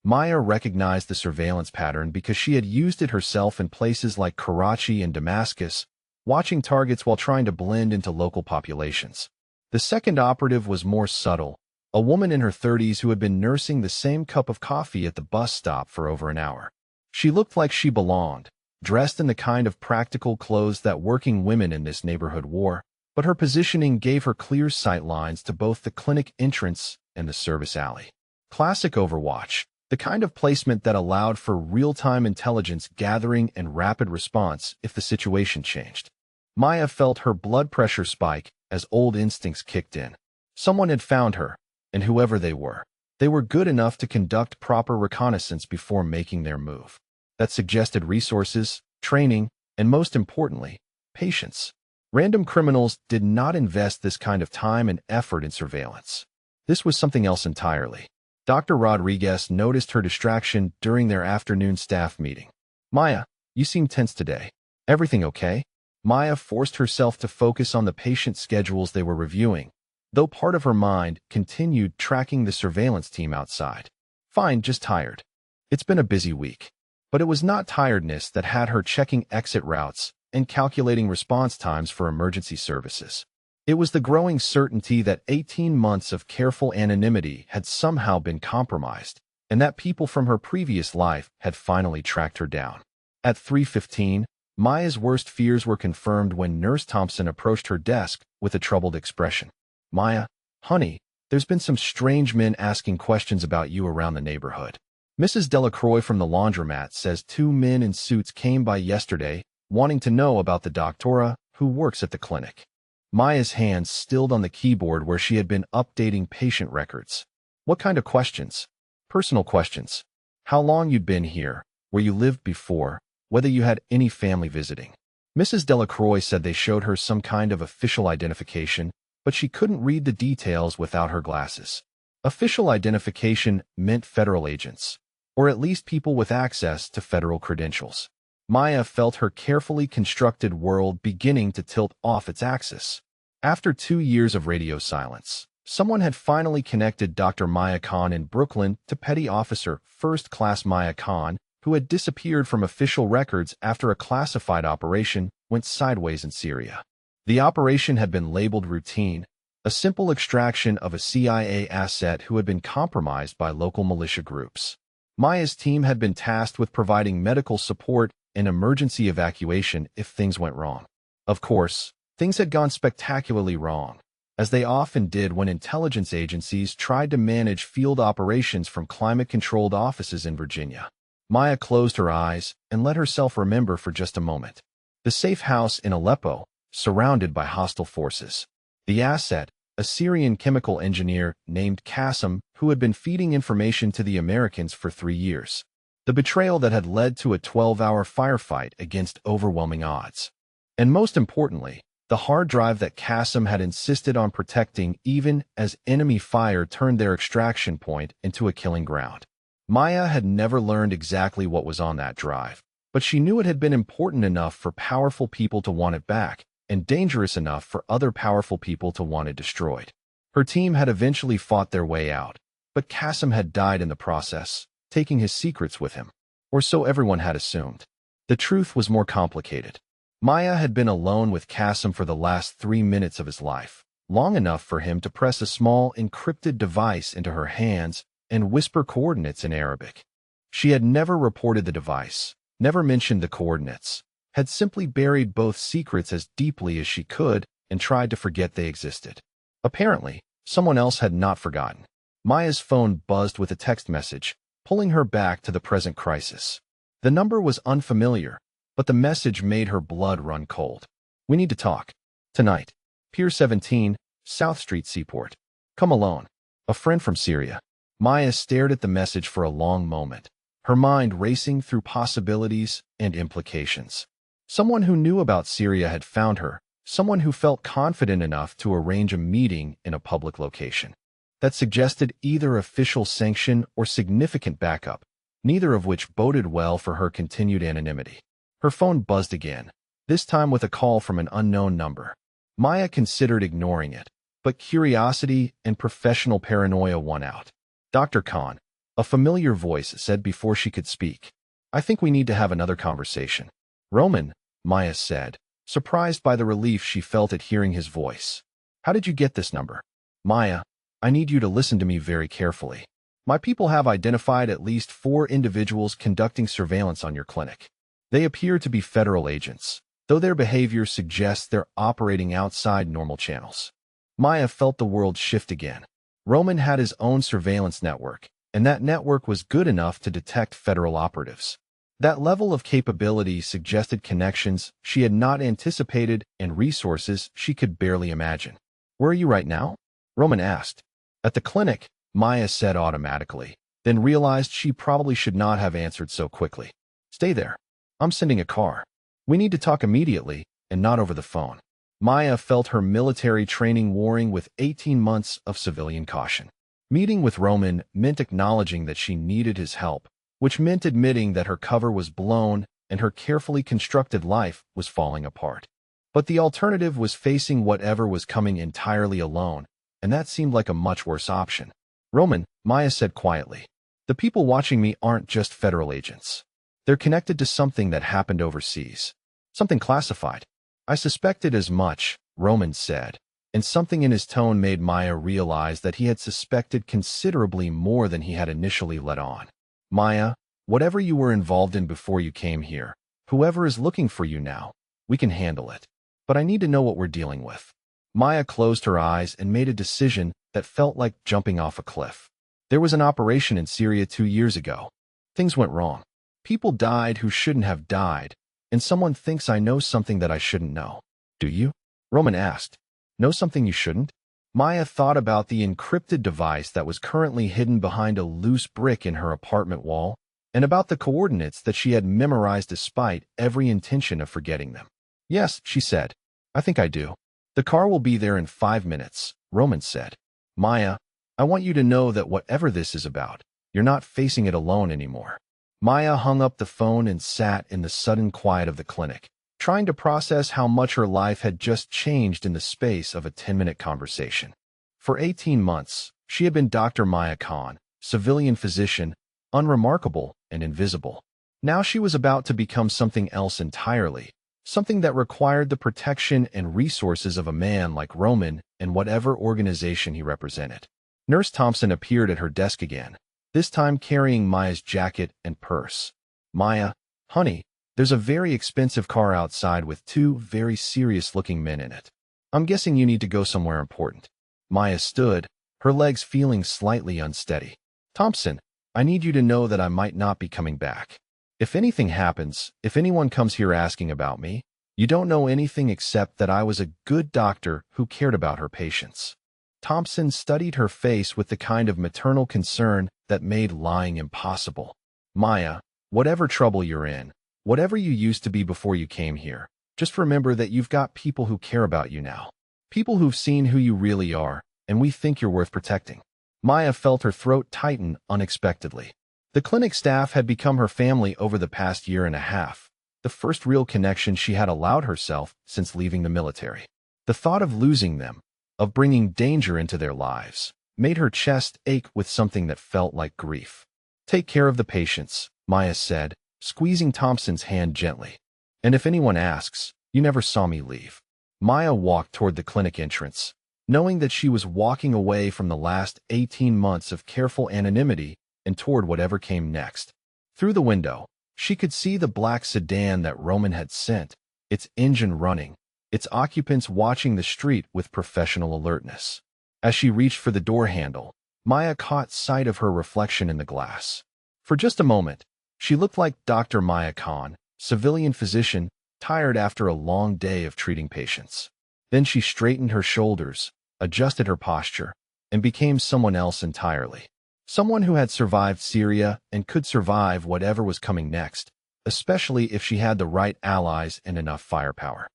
Maya recognized the surveillance pattern because she had used it herself in places like Karachi and Damascus, watching targets while trying to blend into local populations. The second operative was more subtle, a woman in her 30s who had been nursing the same cup of coffee at the bus stop for over an hour. She looked like she belonged, dressed in the kind of practical clothes that working women in this neighborhood wore, but her positioning gave her clear sight lines to both the clinic entrance and the service alley. Classic Overwatch, the kind of placement that allowed for real-time intelligence gathering and rapid response if the situation changed. Maya felt her blood pressure spike as old instincts kicked in. Someone had found her, and whoever they were good enough to conduct proper reconnaissance before making their move. That suggested resources, training, and most importantly, patience. Random criminals did not invest this kind of time and effort in surveillance. This was something else entirely. Dr. Rodriguez noticed her distraction during their afternoon staff meeting. Maya, you seem tense today. Everything okay? Maya forced herself to focus on the patient schedules they were reviewing, though part of her mind continued tracking the surveillance team outside. Fine, just tired. It's been a busy week. But it was not tiredness that had her checking exit routes and calculating response times for emergency services. It was the growing certainty that 18 months of careful anonymity had somehow been compromised, and that people from her previous life had finally tracked her down. At 3:15, Maya's worst fears were confirmed when Nurse Thompson approached her desk with a troubled expression. Maya, honey, there's been some strange men asking questions about you around the neighborhood. Mrs. Delacroix from the laundromat says 2 men in suits came by yesterday, wanting to know about the doctora who works at the clinic. Maya's hands stilled on the keyboard where she had been updating patient records. What kind of questions? Personal questions. How long you'd been here, where you lived before, whether you had any family visiting. Mrs. Delacroix said they showed her some kind of official identification, but she couldn't read the details without her glasses. Official identification meant federal agents, or at least people with access to federal credentials. Maya felt her carefully constructed world beginning to tilt off its axis. After 2 years of radio silence, someone had finally connected Dr. Maya Khan in Brooklyn to Petty Officer First Class Maya Khan, who had disappeared from official records after a classified operation went sideways in Syria. The operation had been labeled routine, a simple extraction of a CIA asset who had been compromised by local militia groups. Maya's team had been tasked with providing medical support and emergency evacuation if things went wrong. Of course, things had gone spectacularly wrong, as they often did when intelligence agencies tried to manage field operations from climate-controlled offices in Virginia. Maya closed her eyes and let herself remember for just a moment. The safe house in Aleppo, surrounded by hostile forces. The asset, a Syrian chemical engineer named Qasim, who had been feeding information to the Americans for 3 years. The betrayal that had led to a 12-hour firefight against overwhelming odds. And most importantly, The hard drive that Kasim had insisted on protecting even as enemy fire turned their extraction point into a killing ground. Maya had never learned exactly what was on that drive, but she knew it had been important enough for powerful people to want it back, and dangerous enough for other powerful people to want it destroyed. Her team had eventually fought their way out, but Kasim had died in the process, taking his secrets with him. Or so everyone had assumed. The truth was more complicated. Maya had been alone with Kasim for the last 3 minutes of his life, long enough for him to press a small encrypted device into her hands and whisper coordinates in Arabic. She had never reported the device, never mentioned the coordinates, had simply buried both secrets as deeply as she could and tried to forget they existed. Apparently, someone else had not forgotten. Maya's phone buzzed with a text message, pulling her back to the present crisis. The number was unfamiliar, but the message made her blood run cold. "We need to talk. Tonight. Pier 17, South Street Seaport. Come alone. A friend from Syria." Maya stared at the message for a long moment, her mind racing through possibilities and implications. Someone who knew about Syria had found her, someone who felt confident enough to arrange a meeting in a public location. That suggested either official sanction or significant backup, neither of which boded well for her continued anonymity. Her phone buzzed again, this time with a call from an unknown number. Maya considered ignoring it, but curiosity and professional paranoia won out. "Dr. Khan," a familiar voice said before she could speak. "I think we need to have another conversation." "Roman," Maya said, surprised by the relief she felt at hearing his voice. "How did you get this number?" "Maya, I need you to listen to me very carefully. My people have identified at least 4 individuals conducting surveillance on your clinic. They appear to be federal agents, though their behavior suggests they're operating outside normal channels." Maya felt the world shift again. Roman had his own surveillance network, and that network was good enough to detect federal operatives. That level of capability suggested connections she had not anticipated and resources she could barely imagine. "Where are you right now?" Roman asked. "At the clinic," Maya said automatically, then realized she probably should not have answered so quickly. "Stay there. I'm sending a car. We need to talk immediately, and not over the phone." Maya felt her military training warring with 18 months of civilian caution. Meeting with Roman meant acknowledging that she needed his help, which meant admitting that her cover was blown and her carefully constructed life was falling apart. But the alternative was facing whatever was coming entirely alone, and that seemed like a much worse option. "Roman," Maya said quietly, "the people watching me aren't just federal agents. They're connected to something that happened overseas. Something classified." "I suspected as much," Roman said, and something in his tone made Maya realize that he had suspected considerably more than he had initially let on. "Maya, whatever you were involved in before you came here, whoever is looking for you now, we can handle it. But I need to know what we're dealing with." Maya closed her eyes and made a decision that felt like jumping off a cliff. There was an operation in Syria 2 years ago. Things went wrong. People died who shouldn't have died, and someone thinks I know something that I shouldn't know. "Do you?" Roman asked. "Know something you shouldn't?" Maya thought about the encrypted device that was currently hidden behind a loose brick in her apartment wall, and about the coordinates that she had memorized despite every intention of forgetting them. "Yes," she said. "I think I do. The car will be there in 5 minutes," Roman said. "Maya, I want you to know that whatever this is about, you're not facing it alone anymore." Maya hung up the phone and sat in the sudden quiet of the clinic, trying to process how much her life had just changed in the space of a 10-minute conversation. For 18 months, she had been Dr. Maya Khan, civilian physician, unremarkable and invisible. Now she was about to become something else entirely, something that required the protection and resources of a man like Roman and whatever organization he represented. Nurse Thompson appeared at her desk again, this time carrying Maya's jacket and purse. "Maya, honey, there's a very expensive car outside with 2 very serious-looking men in it. I'm guessing you need to go somewhere important." Maya stood, her legs feeling slightly unsteady. "Thompson, I need you to know that I might not be coming back. If anything happens, if anyone comes here asking about me, you don't know anything except that I was a good doctor who cared about her patients." Thompson studied her face with the kind of maternal concern that made lying impossible. "Maya, whatever trouble you're in, whatever you used to be before you came here, Just remember that you've got people who care about you now. People who've seen who you really are, and we think you're worth protecting." Maya felt her throat tighten unexpectedly. The clinic staff had become her family over the past year and a half, the first real connection she had allowed herself since leaving the military. The thought of losing them, of bringing danger into their lives, made her chest ache with something that felt like grief. "Take care of the patients," Maya said, squeezing Thompson's hand gently. "And if anyone asks, you never saw me leave." Maya walked toward the clinic entrance, knowing that she was walking away from the last 18 months of careful anonymity and toward whatever came next. Through the window, she could see the black sedan that Roman had sent, its engine running, its occupants watching the street with professional alertness. As she reached for the door handle, Maya caught sight of her reflection in the glass. For just a moment, she looked like Dr. Maya Khan, civilian physician, tired after a long day of treating patients. Then she straightened her shoulders, adjusted her posture, and became someone else entirely. Someone who had survived Syria and could survive whatever was coming next, especially if she had the right allies and enough firepower.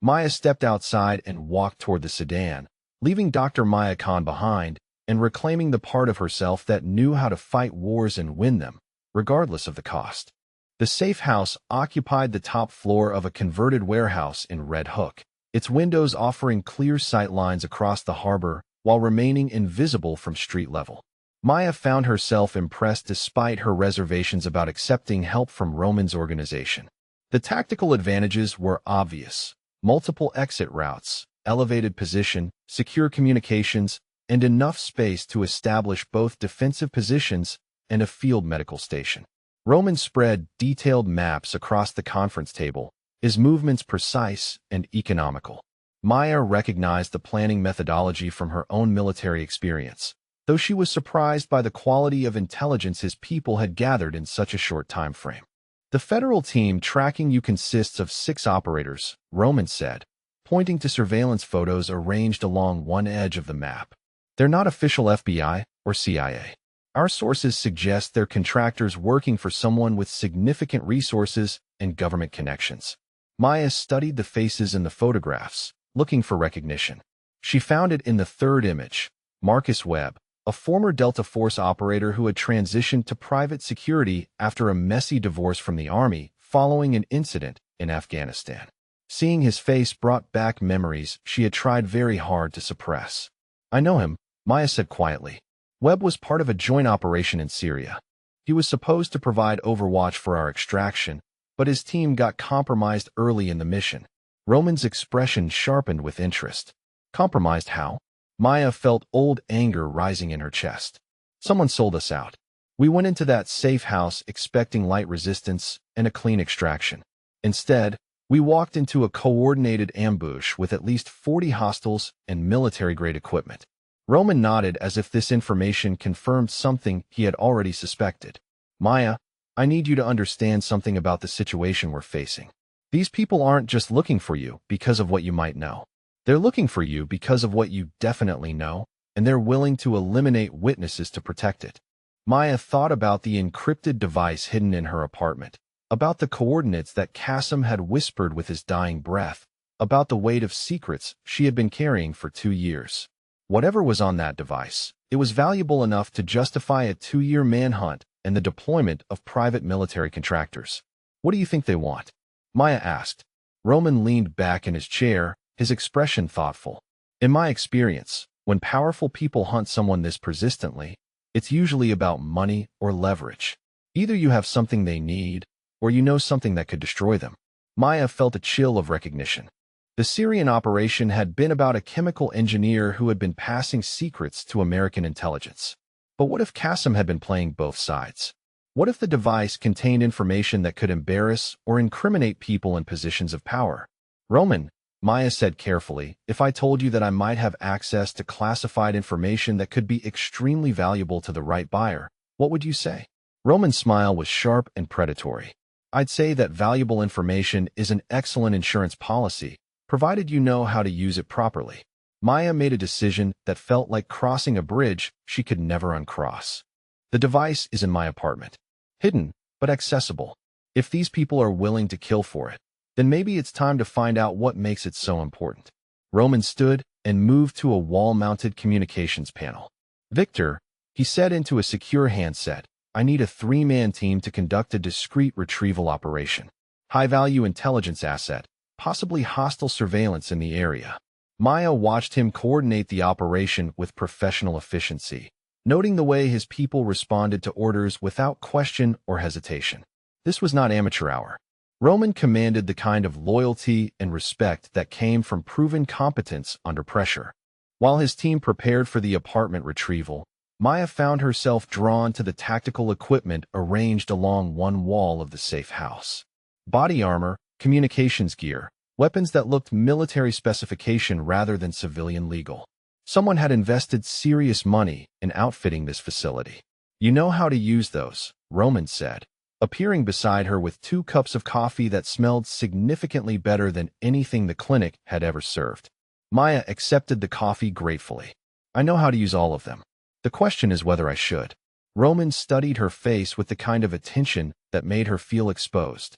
Maya stepped outside and walked toward the sedan, leaving Dr. Maya Khan behind and reclaiming the part of herself that knew how to fight wars and win them, regardless of the cost. The safe house occupied the top floor of a converted warehouse in Red Hook, its windows offering clear sight lines across the harbor while remaining invisible from street level. Maya found herself impressed despite her reservations about accepting help from Roman's organization. The tactical advantages were obvious: multiple exit routes, elevated position, secure communications, and enough space to establish both defensive positions and a field medical station. Roman spread detailed maps across the conference table, his movements precise and economical. Maya recognized the planning methodology from her own military experience, though she was surprised by the quality of intelligence his people had gathered in such a short time frame. "The federal team tracking you consists of 6 operators," Roman said, pointing to surveillance photos arranged along one edge of the map. "They're not official FBI or CIA. Our sources suggest they're contractors working for someone with significant resources and government connections." Maya studied the faces in the photographs, looking for recognition. She found it in the third image: Marcus Webb, a former Delta Force operator who had transitioned to private security after a messy divorce from the Army following an incident in Afghanistan. Seeing his face brought back memories she had tried very hard to suppress. "I know him," Maya said quietly. "Webb was part of a joint operation in Syria. He was supposed to provide overwatch for our extraction, but his team got compromised early in the mission." Roman's expression sharpened with interest. "Compromised how?" Maya felt old anger rising in her chest. "Someone sold us out. We went into that safe house expecting light resistance and a clean extraction. Instead, we walked into a coordinated ambush with at least 40 hostiles and military-grade equipment." Roman nodded as if this information confirmed something he had already suspected. "Maya, I need you to understand something about the situation we're facing. These people aren't just looking for you because of what you might know. They're looking for you because of what you definitely know, and they're willing to eliminate witnesses to protect it." Maya thought about the encrypted device hidden in her apartment, about the coordinates that Qasim had whispered with his dying breath, about the weight of secrets she had been carrying for 2 years. Whatever was on that device, it was valuable enough to justify a 2-year manhunt and the deployment of private military contractors. "What do you think they want?" Maya asked. Roman leaned back in his chair, his expression thoughtful. "In my experience, when powerful people hunt someone this persistently, it's usually about money or leverage. Either you have something they need, or you know something that could destroy them." Maya felt a chill of recognition. The Syrian operation had been about a chemical engineer who had been passing secrets to American intelligence. But what if Qasim had been playing both sides? What if the device contained information that could embarrass or incriminate people in positions of power? "Roman," Maya said carefully, "if I told you that I might have access to classified information that could be extremely valuable to the right buyer, what would you say?" Roman's smile was sharp and predatory. "I'd say that valuable information is an excellent insurance policy, provided you know how to use it properly." Maya made a decision that felt like crossing a bridge she could never uncross. "The device is in my apartment. Hidden, but accessible. If these people are willing to kill for it, Then maybe it's time to find out what makes it so important. Roman stood and moved to a wall-mounted communications panel. Victor, he said into a secure handset, I need a 3-man team to conduct a discreet retrieval operation. High-value intelligence asset, possibly hostile surveillance in the area. Maya watched him coordinate the operation with professional efficiency, noting the way his people responded to orders without question or hesitation. This was not amateur hour. Roman commanded the kind of loyalty and respect that came from proven competence under pressure. While his team prepared for the apartment retrieval, Maya found herself drawn to the tactical equipment arranged along one wall of the safe house. Body armor, communications gear, weapons that looked military specification rather than civilian legal. Someone had invested serious money in outfitting this facility. You know how to use those, Roman said, appearing beside her with 2 cups of coffee that smelled significantly better than anything the clinic had ever served. Maya accepted the coffee gratefully. I know how to use all of them. The question is whether I should. Roman studied her face with the kind of attention that made her feel exposed.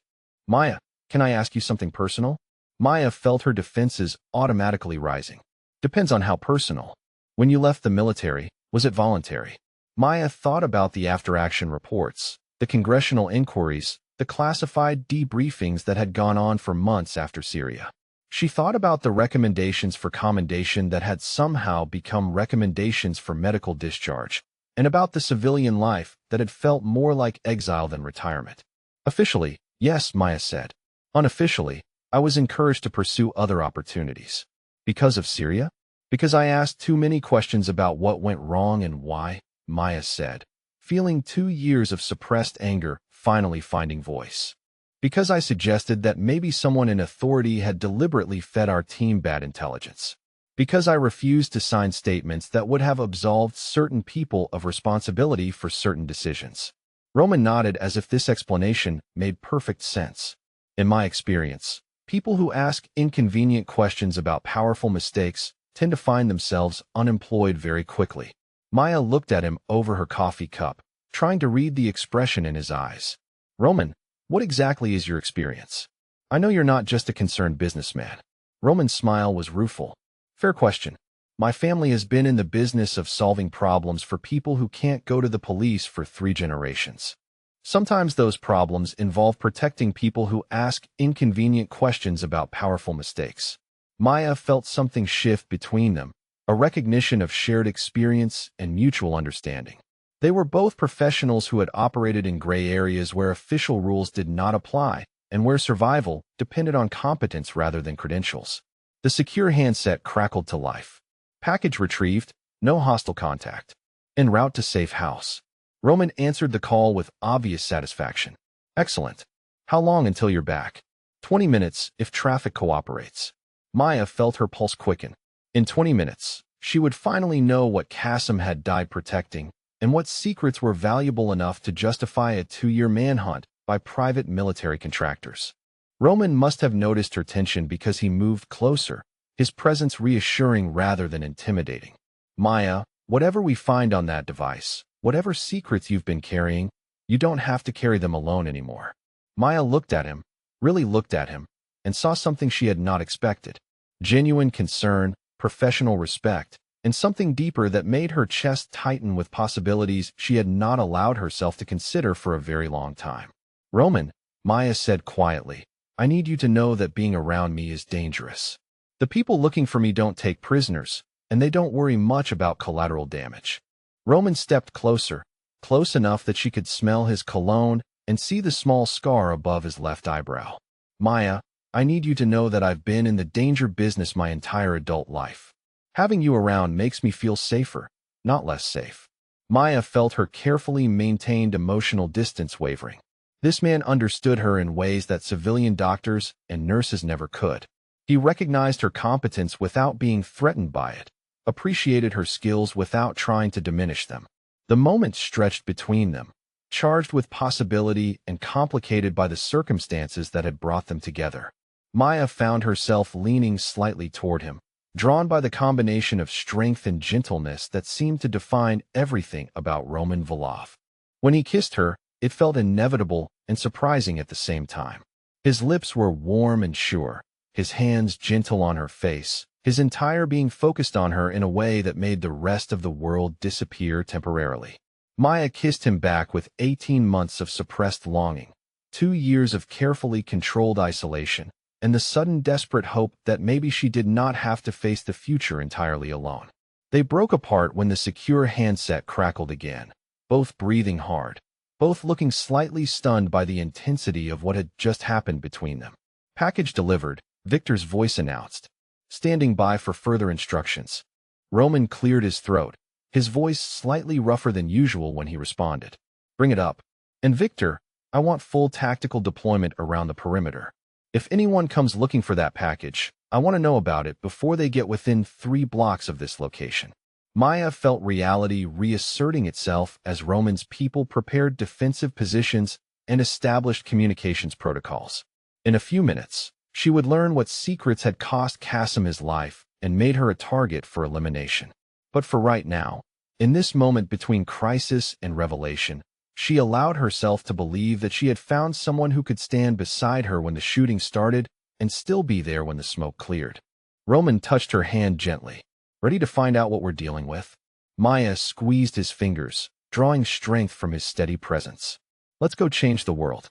Maya, can I ask you something personal? Maya felt her defenses automatically rising. Depends on how personal. When you left the military, was it voluntary? Maya thought about the after-action reports, the congressional inquiries, the classified debriefings that had gone on for months after Syria. She thought about the recommendations for commendation that had somehow become recommendations for medical discharge, and about the civilian life that had felt more like exile than retirement. Officially, yes, Maya said. Unofficially, I was encouraged to pursue other opportunities. Because of Syria? Because I asked too many questions about what went wrong and why, Maya said, feeling 2 years of suppressed anger finally finding voice. Because I suggested that maybe someone in authority had deliberately fed our team bad intelligence. Because I refused to sign statements that would have absolved certain people of responsibility for certain decisions. Roman nodded as if this explanation made perfect sense. In my experience, people who ask inconvenient questions about powerful mistakes tend to find themselves unemployed very quickly. Maya looked at him over her coffee cup, trying to read the expression in his eyes. Roman, what exactly is your experience? I know you're not just a concerned businessman. Roman's smile was rueful. Fair question. My family has been in the business of solving problems for people who can't go to the police for 3 generations. Sometimes those problems involve protecting people who ask inconvenient questions about powerful mistakes. Maya felt something shift between them, a recognition of shared experience and mutual understanding. They were both professionals who had operated in gray areas where official rules did not apply and where survival depended on competence rather than credentials. The secure handset crackled to life. Package retrieved, no hostile contact. En route to safe house. Roman answered the call with obvious satisfaction. Excellent. How long until you're back? 20 minutes if traffic cooperates. Maya felt her pulse quicken. In 20 minutes, she would finally know what Qasim had died protecting and what secrets were valuable enough to justify a 2-year manhunt by private military contractors. Roman must have noticed her tension because he moved closer, his presence reassuring rather than intimidating. Maya, whatever we find on that device, whatever secrets you've been carrying, you don't have to carry them alone anymore. Maya looked at him, really looked at him, and saw something she had not expected. Genuine concern, professional respect, and something deeper that made her chest tighten with possibilities she had not allowed herself to consider for a very long time. Roman, Maya said quietly, I need you to know that being around me is dangerous. The people looking for me don't take prisoners, and they don't worry much about collateral damage. Roman stepped closer, close enough that she could smell his cologne and see the small scar above his left eyebrow. Maya, I need you to know that I've been in the danger business my entire adult life. Having you around makes me feel safer, not less safe. Maya felt her carefully maintained emotional distance wavering. This man understood her in ways that civilian doctors and nurses never could. He recognized her competence without being threatened by it, appreciated her skills without trying to diminish them. The moment stretched between them, charged with possibility and complicated by the circumstances that had brought them together. Maya found herself leaning slightly toward him, drawn by the combination of strength and gentleness that seemed to define everything about Roman Volov. When he kissed her, it felt inevitable and surprising at the same time. His lips were warm and sure, his hands gentle on her face, his entire being focused on her in a way that made the rest of the world disappear temporarily. Maya kissed him back with 18 months of suppressed longing, 2 years of carefully controlled isolation, and the sudden desperate hope that maybe she did not have to face the future entirely alone. They broke apart when the secure handset crackled again, both breathing hard, both looking slightly stunned by the intensity of what had just happened between them. "Package delivered," Victor's voice announced, standing by for further instructions. Roman cleared his throat, his voice slightly rougher than usual when he responded. "Bring it up. And Victor, I want full tactical deployment around the perimeter. If anyone comes looking for that package, I want to know about it before they get within 3 blocks of this location." Maya felt reality reasserting itself as Roman's people prepared defensive positions and established communications protocols. In a few minutes, she would learn what secrets had cost Kasim his life and made her a target for elimination. But for right now, in this moment between crisis and revelation, she allowed herself to believe that she had found someone who could stand beside her when the shooting started and still be there when the smoke cleared. Roman touched her hand gently. "Ready to find out what we're dealing with?" Maya squeezed his fingers, drawing strength from his steady presence. "Let's go change the world."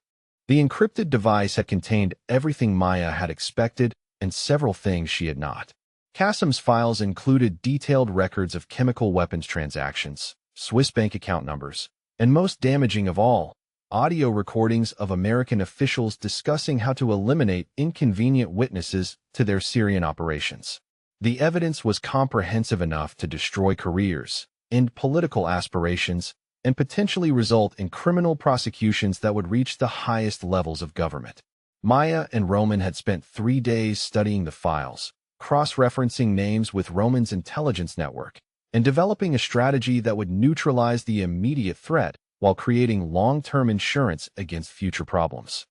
The encrypted device had contained everything Maya had expected and several things she had not. Kasim's files included detailed records of chemical weapons transactions, Swiss bank account numbers, and most damaging of all, audio recordings of American officials discussing how to eliminate inconvenient witnesses to their Syrian operations. The evidence was comprehensive enough to destroy careers, end political aspirations, and potentially result in criminal prosecutions that would reach the highest levels of government. Maya and Roman had spent 3 days studying the files, cross-referencing names with Roman's intelligence network, and developing a strategy that would neutralize the immediate threat while creating long-term insurance against future problems.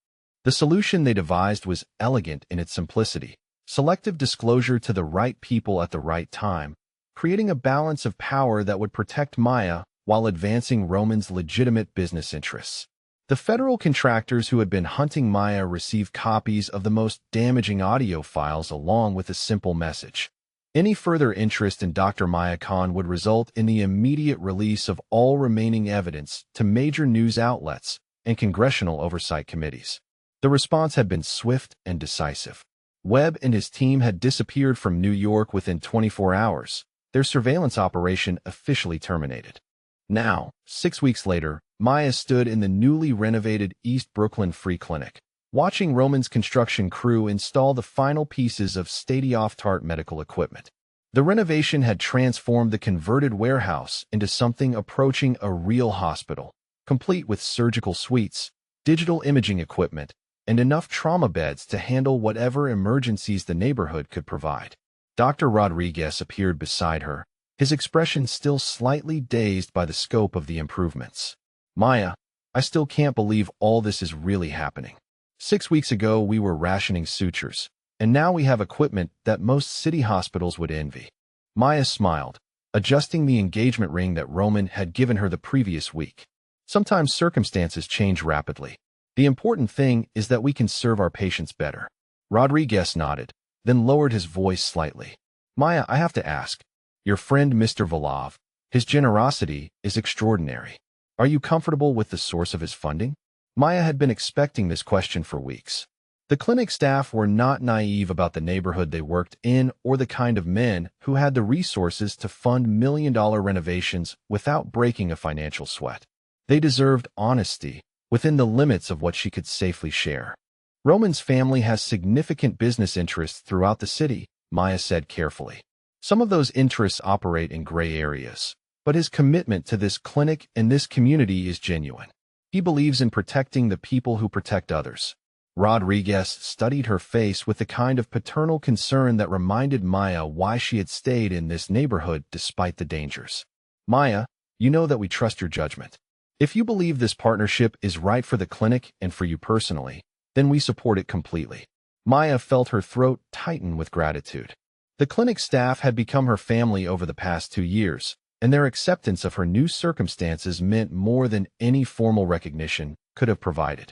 The solution they devised was elegant in its simplicity: selective disclosure to the right people at the right time, creating a balance of power that would protect Maya while advancing Roman's legitimate business interests. The federal contractors who had been hunting Maya received copies of the most damaging audio files along with a simple message. Any further interest in Dr. Maya Khan would result in the immediate release of all remaining evidence to major news outlets and congressional oversight committees. The response had been swift and decisive. Webb and his team had disappeared from New York within 24 hours, their surveillance operation officially terminated. Now, 6 weeks later, Maya stood in the newly renovated East Brooklyn Free Clinic, watching Roman's construction crew install the final pieces of state-of-the-art medical equipment. The renovation had transformed the converted warehouse into something approaching a real hospital, complete with surgical suites, digital imaging equipment, and enough trauma beds to handle whatever emergencies the neighborhood could provide. Dr. Rodriguez appeared beside her, his expression still slightly dazed by the scope of the improvements. "Maya, I still can't believe all this is really happening. 6 weeks ago we were rationing sutures, and now we have equipment that most city hospitals would envy." Maya smiled, adjusting the engagement ring that Roman had given her the previous week. "Sometimes circumstances change rapidly. The important thing is that we can serve our patients better." Rodriguez nodded, then lowered his voice slightly. "Maya, I have to ask. Your friend Mr. Volov, his generosity is extraordinary. Are you comfortable with the source of his funding?" Maya had been expecting this question for weeks. The clinic staff were not naive about the neighborhood they worked in or the kind of men who had the resources to fund million-dollar renovations without breaking a financial sweat. They deserved honesty within the limits of what she could safely share. "Roman's family has significant business interests throughout the city," Maya said carefully. "Some of those interests operate in gray areas, but his commitment to this clinic and this community is genuine. He believes in protecting the people who protect others." Rodriguez studied her face with the kind of paternal concern that reminded Maya why she had stayed in this neighborhood despite the dangers. "Maya, you know that we trust your judgment. If you believe this partnership is right for the clinic and for you personally, then we support it completely." Maya felt her throat tighten with gratitude. The clinic staff had become her family over the past 2 years, and their acceptance of her new circumstances meant more than any formal recognition could have provided.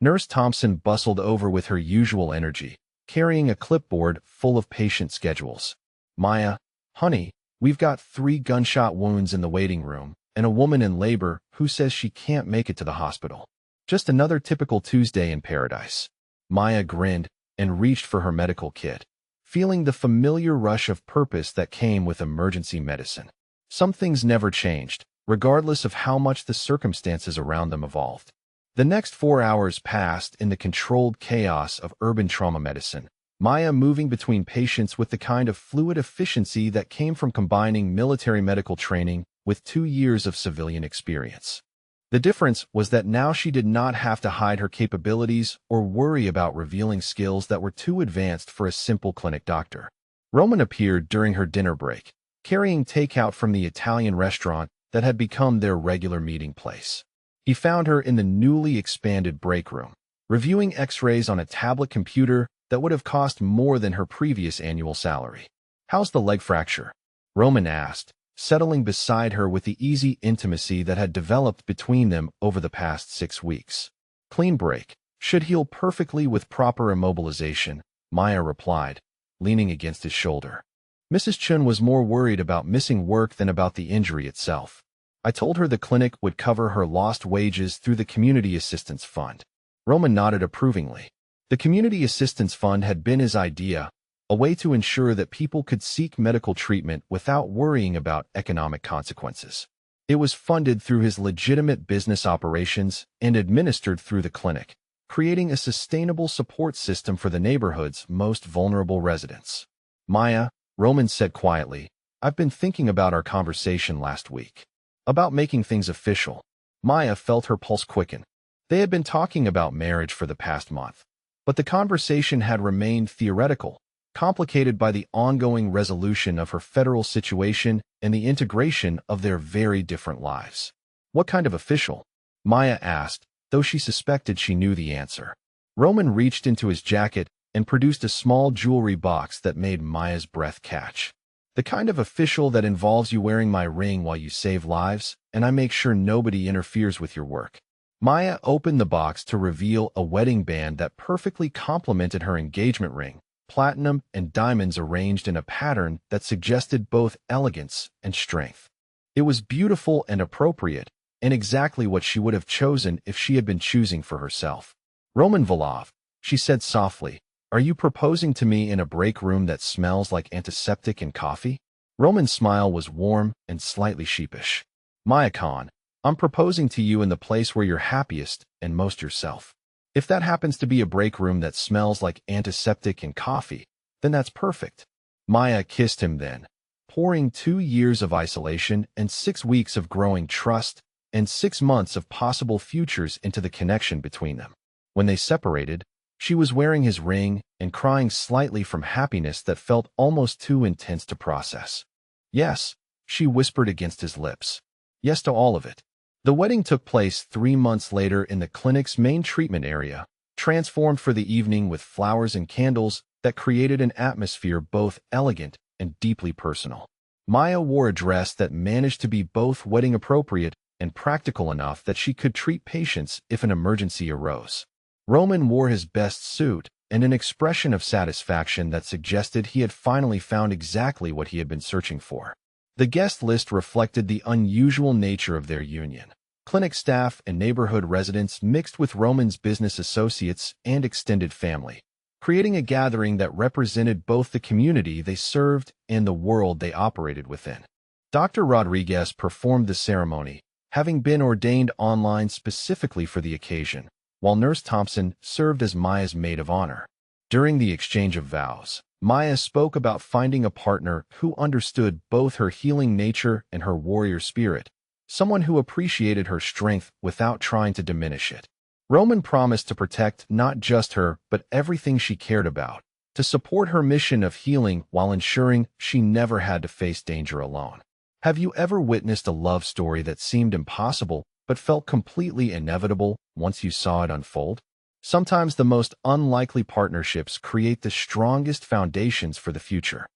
Nurse Thompson bustled over with her usual energy, carrying a clipboard full of patient schedules. Maya, honey, we've got 3 gunshot wounds in the waiting room, and a woman in labor who says she can't make it to the hospital. Just another typical Tuesday in paradise. Maya grinned and reached for her medical kit, feeling the familiar rush of purpose that came with emergency medicine. Some things never changed, regardless of how much the circumstances around them evolved. The next 4 hours passed in the controlled chaos of urban trauma medicine, Maya moving between patients with the kind of fluid efficiency that came from combining military medical training with 2 years of civilian experience. The difference was that now she did not have to hide her capabilities or worry about revealing skills that were too advanced for a simple clinic doctor. Roman appeared during her dinner break, carrying takeout from the Italian restaurant that had become their regular meeting place. He found her in the newly expanded break room, reviewing X-rays on a tablet computer that would have cost more than her previous annual salary. "How's the leg fracture?" Roman asked, settling beside her with the easy intimacy that had developed between them over the past 6 weeks. "Clean break. Should heal perfectly with proper immobilization," Maya replied, leaning against his shoulder. Mrs. Chun was more worried about missing work than about the injury itself. "I told her the clinic would cover her lost wages through the Community Assistance Fund." Roman nodded approvingly. The Community Assistance Fund had been his idea, a way to ensure that people could seek medical treatment without worrying about economic consequences. It was funded through his legitimate business operations and administered through the clinic, creating a sustainable support system for the neighborhood's most vulnerable residents. "Maya," Roman said quietly, "I've been thinking about our conversation last week. About making things official." Maya felt her pulse quicken. They had been talking about marriage for the past month, but the conversation had remained theoretical, complicated by the ongoing resolution of her federal situation and the integration of their very different lives. "What kind of official?" Maya asked, though she suspected she knew the answer. Roman reached into his jacket and produced a small jewelry box that made Maya's breath catch. "The kind of official that involves you wearing my ring while you save lives, and I make sure nobody interferes with your work." Maya opened the box to reveal a wedding band that perfectly complemented her engagement ring, platinum and diamonds arranged in a pattern that suggested both elegance and strength. It was beautiful and appropriate, and exactly what she would have chosen if she had been choosing for herself. "Roman Volov," she said softly, "are you proposing to me in a break room that smells like antiseptic and coffee?" Roman's smile was warm and slightly sheepish. "Maya Khan, I'm proposing to you in the place where you're happiest and most yourself. If that happens to be a break room that smells like antiseptic and coffee, then that's perfect." Maya kissed him then, pouring 2 years of isolation and 6 weeks of growing trust and 6 months of possible futures into the connection between them. When they separated, she was wearing his ring and crying slightly from happiness that felt almost too intense to process. "Yes," she whispered against his lips. "Yes to all of it." The wedding took place 3 months later in the clinic's main treatment area, transformed for the evening with flowers and candles that created an atmosphere both elegant and deeply personal. Maya wore a dress that managed to be both wedding appropriate and practical enough that she could treat patients if an emergency arose. Roman wore his best suit and an expression of satisfaction that suggested he had finally found exactly what he had been searching for. The guest list reflected the unusual nature of their union. Clinic staff and neighborhood residents mixed with Roman's business associates and extended family, creating a gathering that represented both the community they served and the world they operated within. Dr. Rodriguez performed the ceremony, having been ordained online specifically for the occasion, while Nurse Thompson served as Maya's maid of honor. During the exchange of vows, Maya spoke about finding a partner who understood both her healing nature and her warrior spirit, someone who appreciated her strength without trying to diminish it. Roman promised to protect not just her but everything she cared about, to support her mission of healing while ensuring she never had to face danger alone. Have you ever witnessed a love story that seemed impossible but felt completely inevitable once you saw it unfold? Sometimes the most unlikely partnerships create the strongest foundations for the future.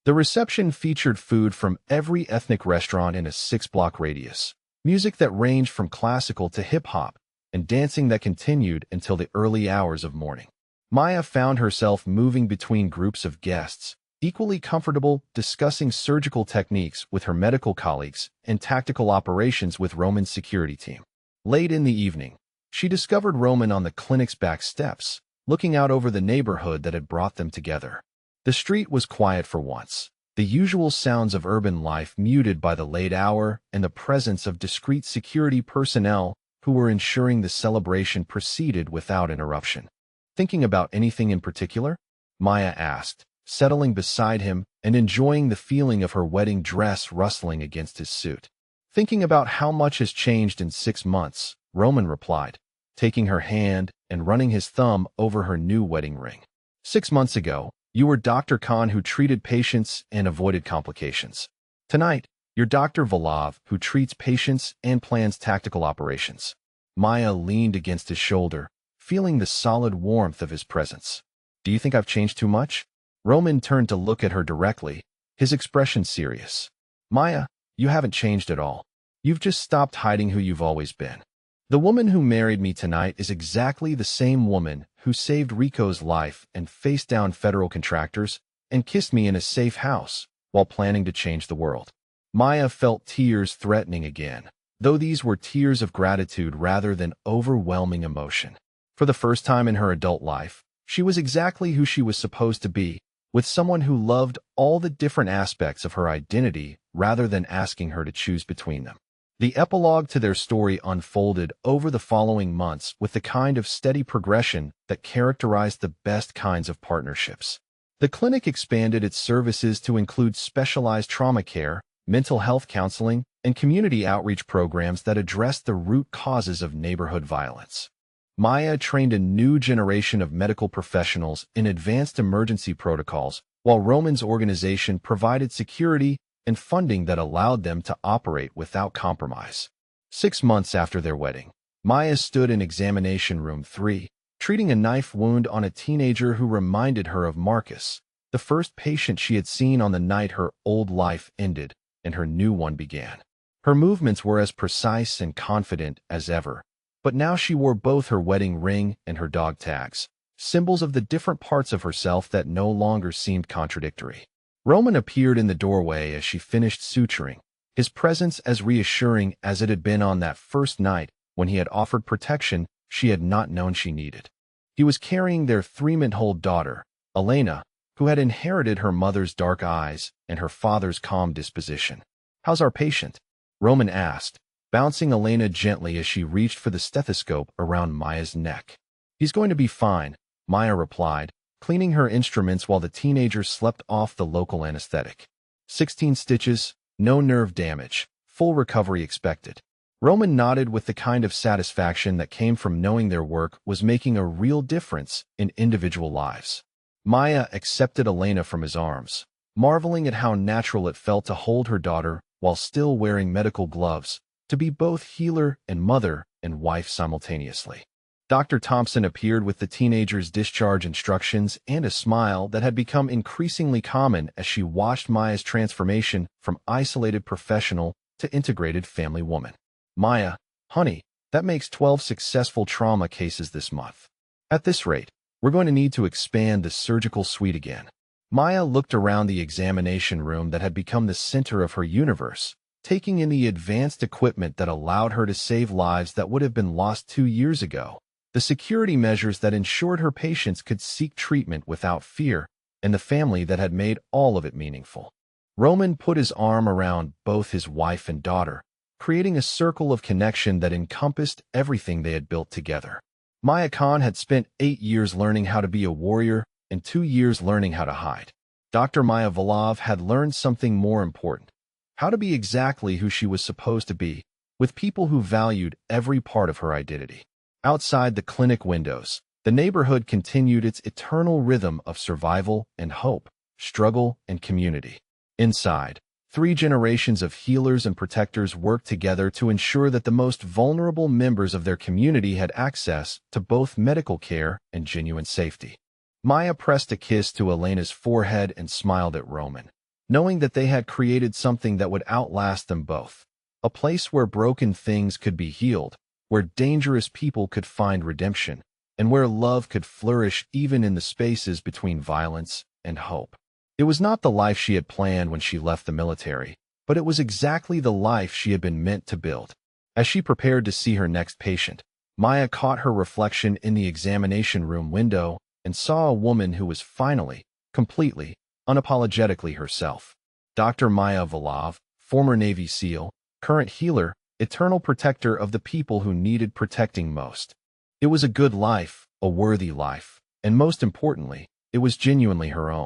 The reception featured food from every ethnic restaurant in a 6-block radius, music that ranged from classical to hip-hop, and dancing that continued until the early hours of morning. Maya found herself moving between groups of guests, equally comfortable discussing surgical techniques with her medical colleagues and tactical operations with Roman's security team. Late in the evening, she discovered Roman on the clinic's back steps, looking out over the neighborhood that had brought them together. The street was quiet for once, the usual sounds of urban life muted by the late hour and the presence of discreet security personnel who were ensuring the celebration proceeded without interruption. "Thinking about anything in particular?" Maya asked, settling beside him and enjoying the feeling of her wedding dress rustling against his suit. "Thinking about how much has changed in 6 months," Roman replied, taking her hand and running his thumb over her new wedding ring. "6 months ago, you were Dr. Khan who treated patients and avoided complications. Tonight, you're Dr. Volav who treats patients and plans tactical operations." Maya leaned against his shoulder, feeling the solid warmth of his presence. "Do you think I've changed too much?" Roman turned to look at her directly, his expression serious. "Maya, you haven't changed at all. You've just stopped hiding who you've always been. The woman who married me tonight is exactly the same woman who saved Rico's life and faced down federal contractors and kissed me in a safe house while planning to change the world." Maya felt tears threatening again, though these were tears of gratitude rather than overwhelming emotion. For the first time in her adult life, she was exactly who she was supposed to be, with someone who loved all the different aspects of her identity rather than asking her to choose between them. The epilogue to their story unfolded over the following months with the kind of steady progression that characterized the best kinds of partnerships. The clinic expanded its services to include specialized trauma care, mental health counseling, and community outreach programs that addressed the root causes of neighborhood violence. Maya trained a new generation of medical professionals in advanced emergency protocols, while Roman's organization provided security and funding that allowed them to operate without compromise. 6 months after their wedding, Maya stood in examination room 3, treating a knife wound on a teenager who reminded her of Marcus, the first patient she had seen on the night her old life ended and her new one began. Her movements were as precise and confident as ever, but now she wore both her wedding ring and her dog tags, symbols of the different parts of herself that no longer seemed contradictory. Roman appeared in the doorway as she finished suturing, his presence as reassuring as it had been on that first night when he had offered protection she had not known she needed. He was carrying their 3-month-old daughter, Elena, who had inherited her mother's dark eyes and her father's calm disposition. "How's our patient?" Roman asked, bouncing Elena gently as she reached for the stethoscope around Maya's neck. "He's going to be fine," Maya replied, cleaning her instruments while the teenager slept off the local anesthetic. 16 stitches, no nerve damage, full recovery expected. Roman nodded with the kind of satisfaction that came from knowing their work was making a real difference in individual lives. Maya accepted Elena from his arms, marveling at how natural it felt to hold her daughter while still wearing medical gloves, to be both healer and mother and wife simultaneously. Dr. Thompson appeared with the teenager's discharge instructions and a smile that had become increasingly common as she watched Maya's transformation from isolated professional to integrated family woman. "Maya, honey, that makes 12 successful trauma cases this month. At this rate, we're going to need to expand the surgical suite again." Maya looked around the examination room that had become the center of her universe, taking in the advanced equipment that allowed her to save lives that would have been lost 2 years ago, the security measures that ensured her patients could seek treatment without fear, and the family that had made all of it meaningful. Roman put his arm around both his wife and daughter, creating a circle of connection that encompassed everything they had built together. Maya Khan had spent 8 years learning how to be a warrior and 2 years learning how to hide. Dr. Maya Volov had learned something more important: how to be exactly who she was supposed to be, with people who valued every part of her identity. Outside the clinic windows, the neighborhood continued its eternal rhythm of survival and hope, struggle and community. Inside, 3 generations of healers and protectors worked together to ensure that the most vulnerable members of their community had access to both medical care and genuine safety. Maya pressed a kiss to Elena's forehead and smiled at Roman, knowing that they had created something that would outlast them both, a place where broken things could be healed, where dangerous people could find redemption, and where love could flourish even in the spaces between violence and hope. It was not the life she had planned when she left the military, but it was exactly the life she had been meant to build. As she prepared to see her next patient, Maya caught her reflection in the examination room window and saw a woman who was finally, completely, unapologetically herself. Dr. Maya Volov, former Navy SEAL, current healer, eternal protector of the people who needed protecting most. It was a good life, a worthy life, and most importantly, it was genuinely her own.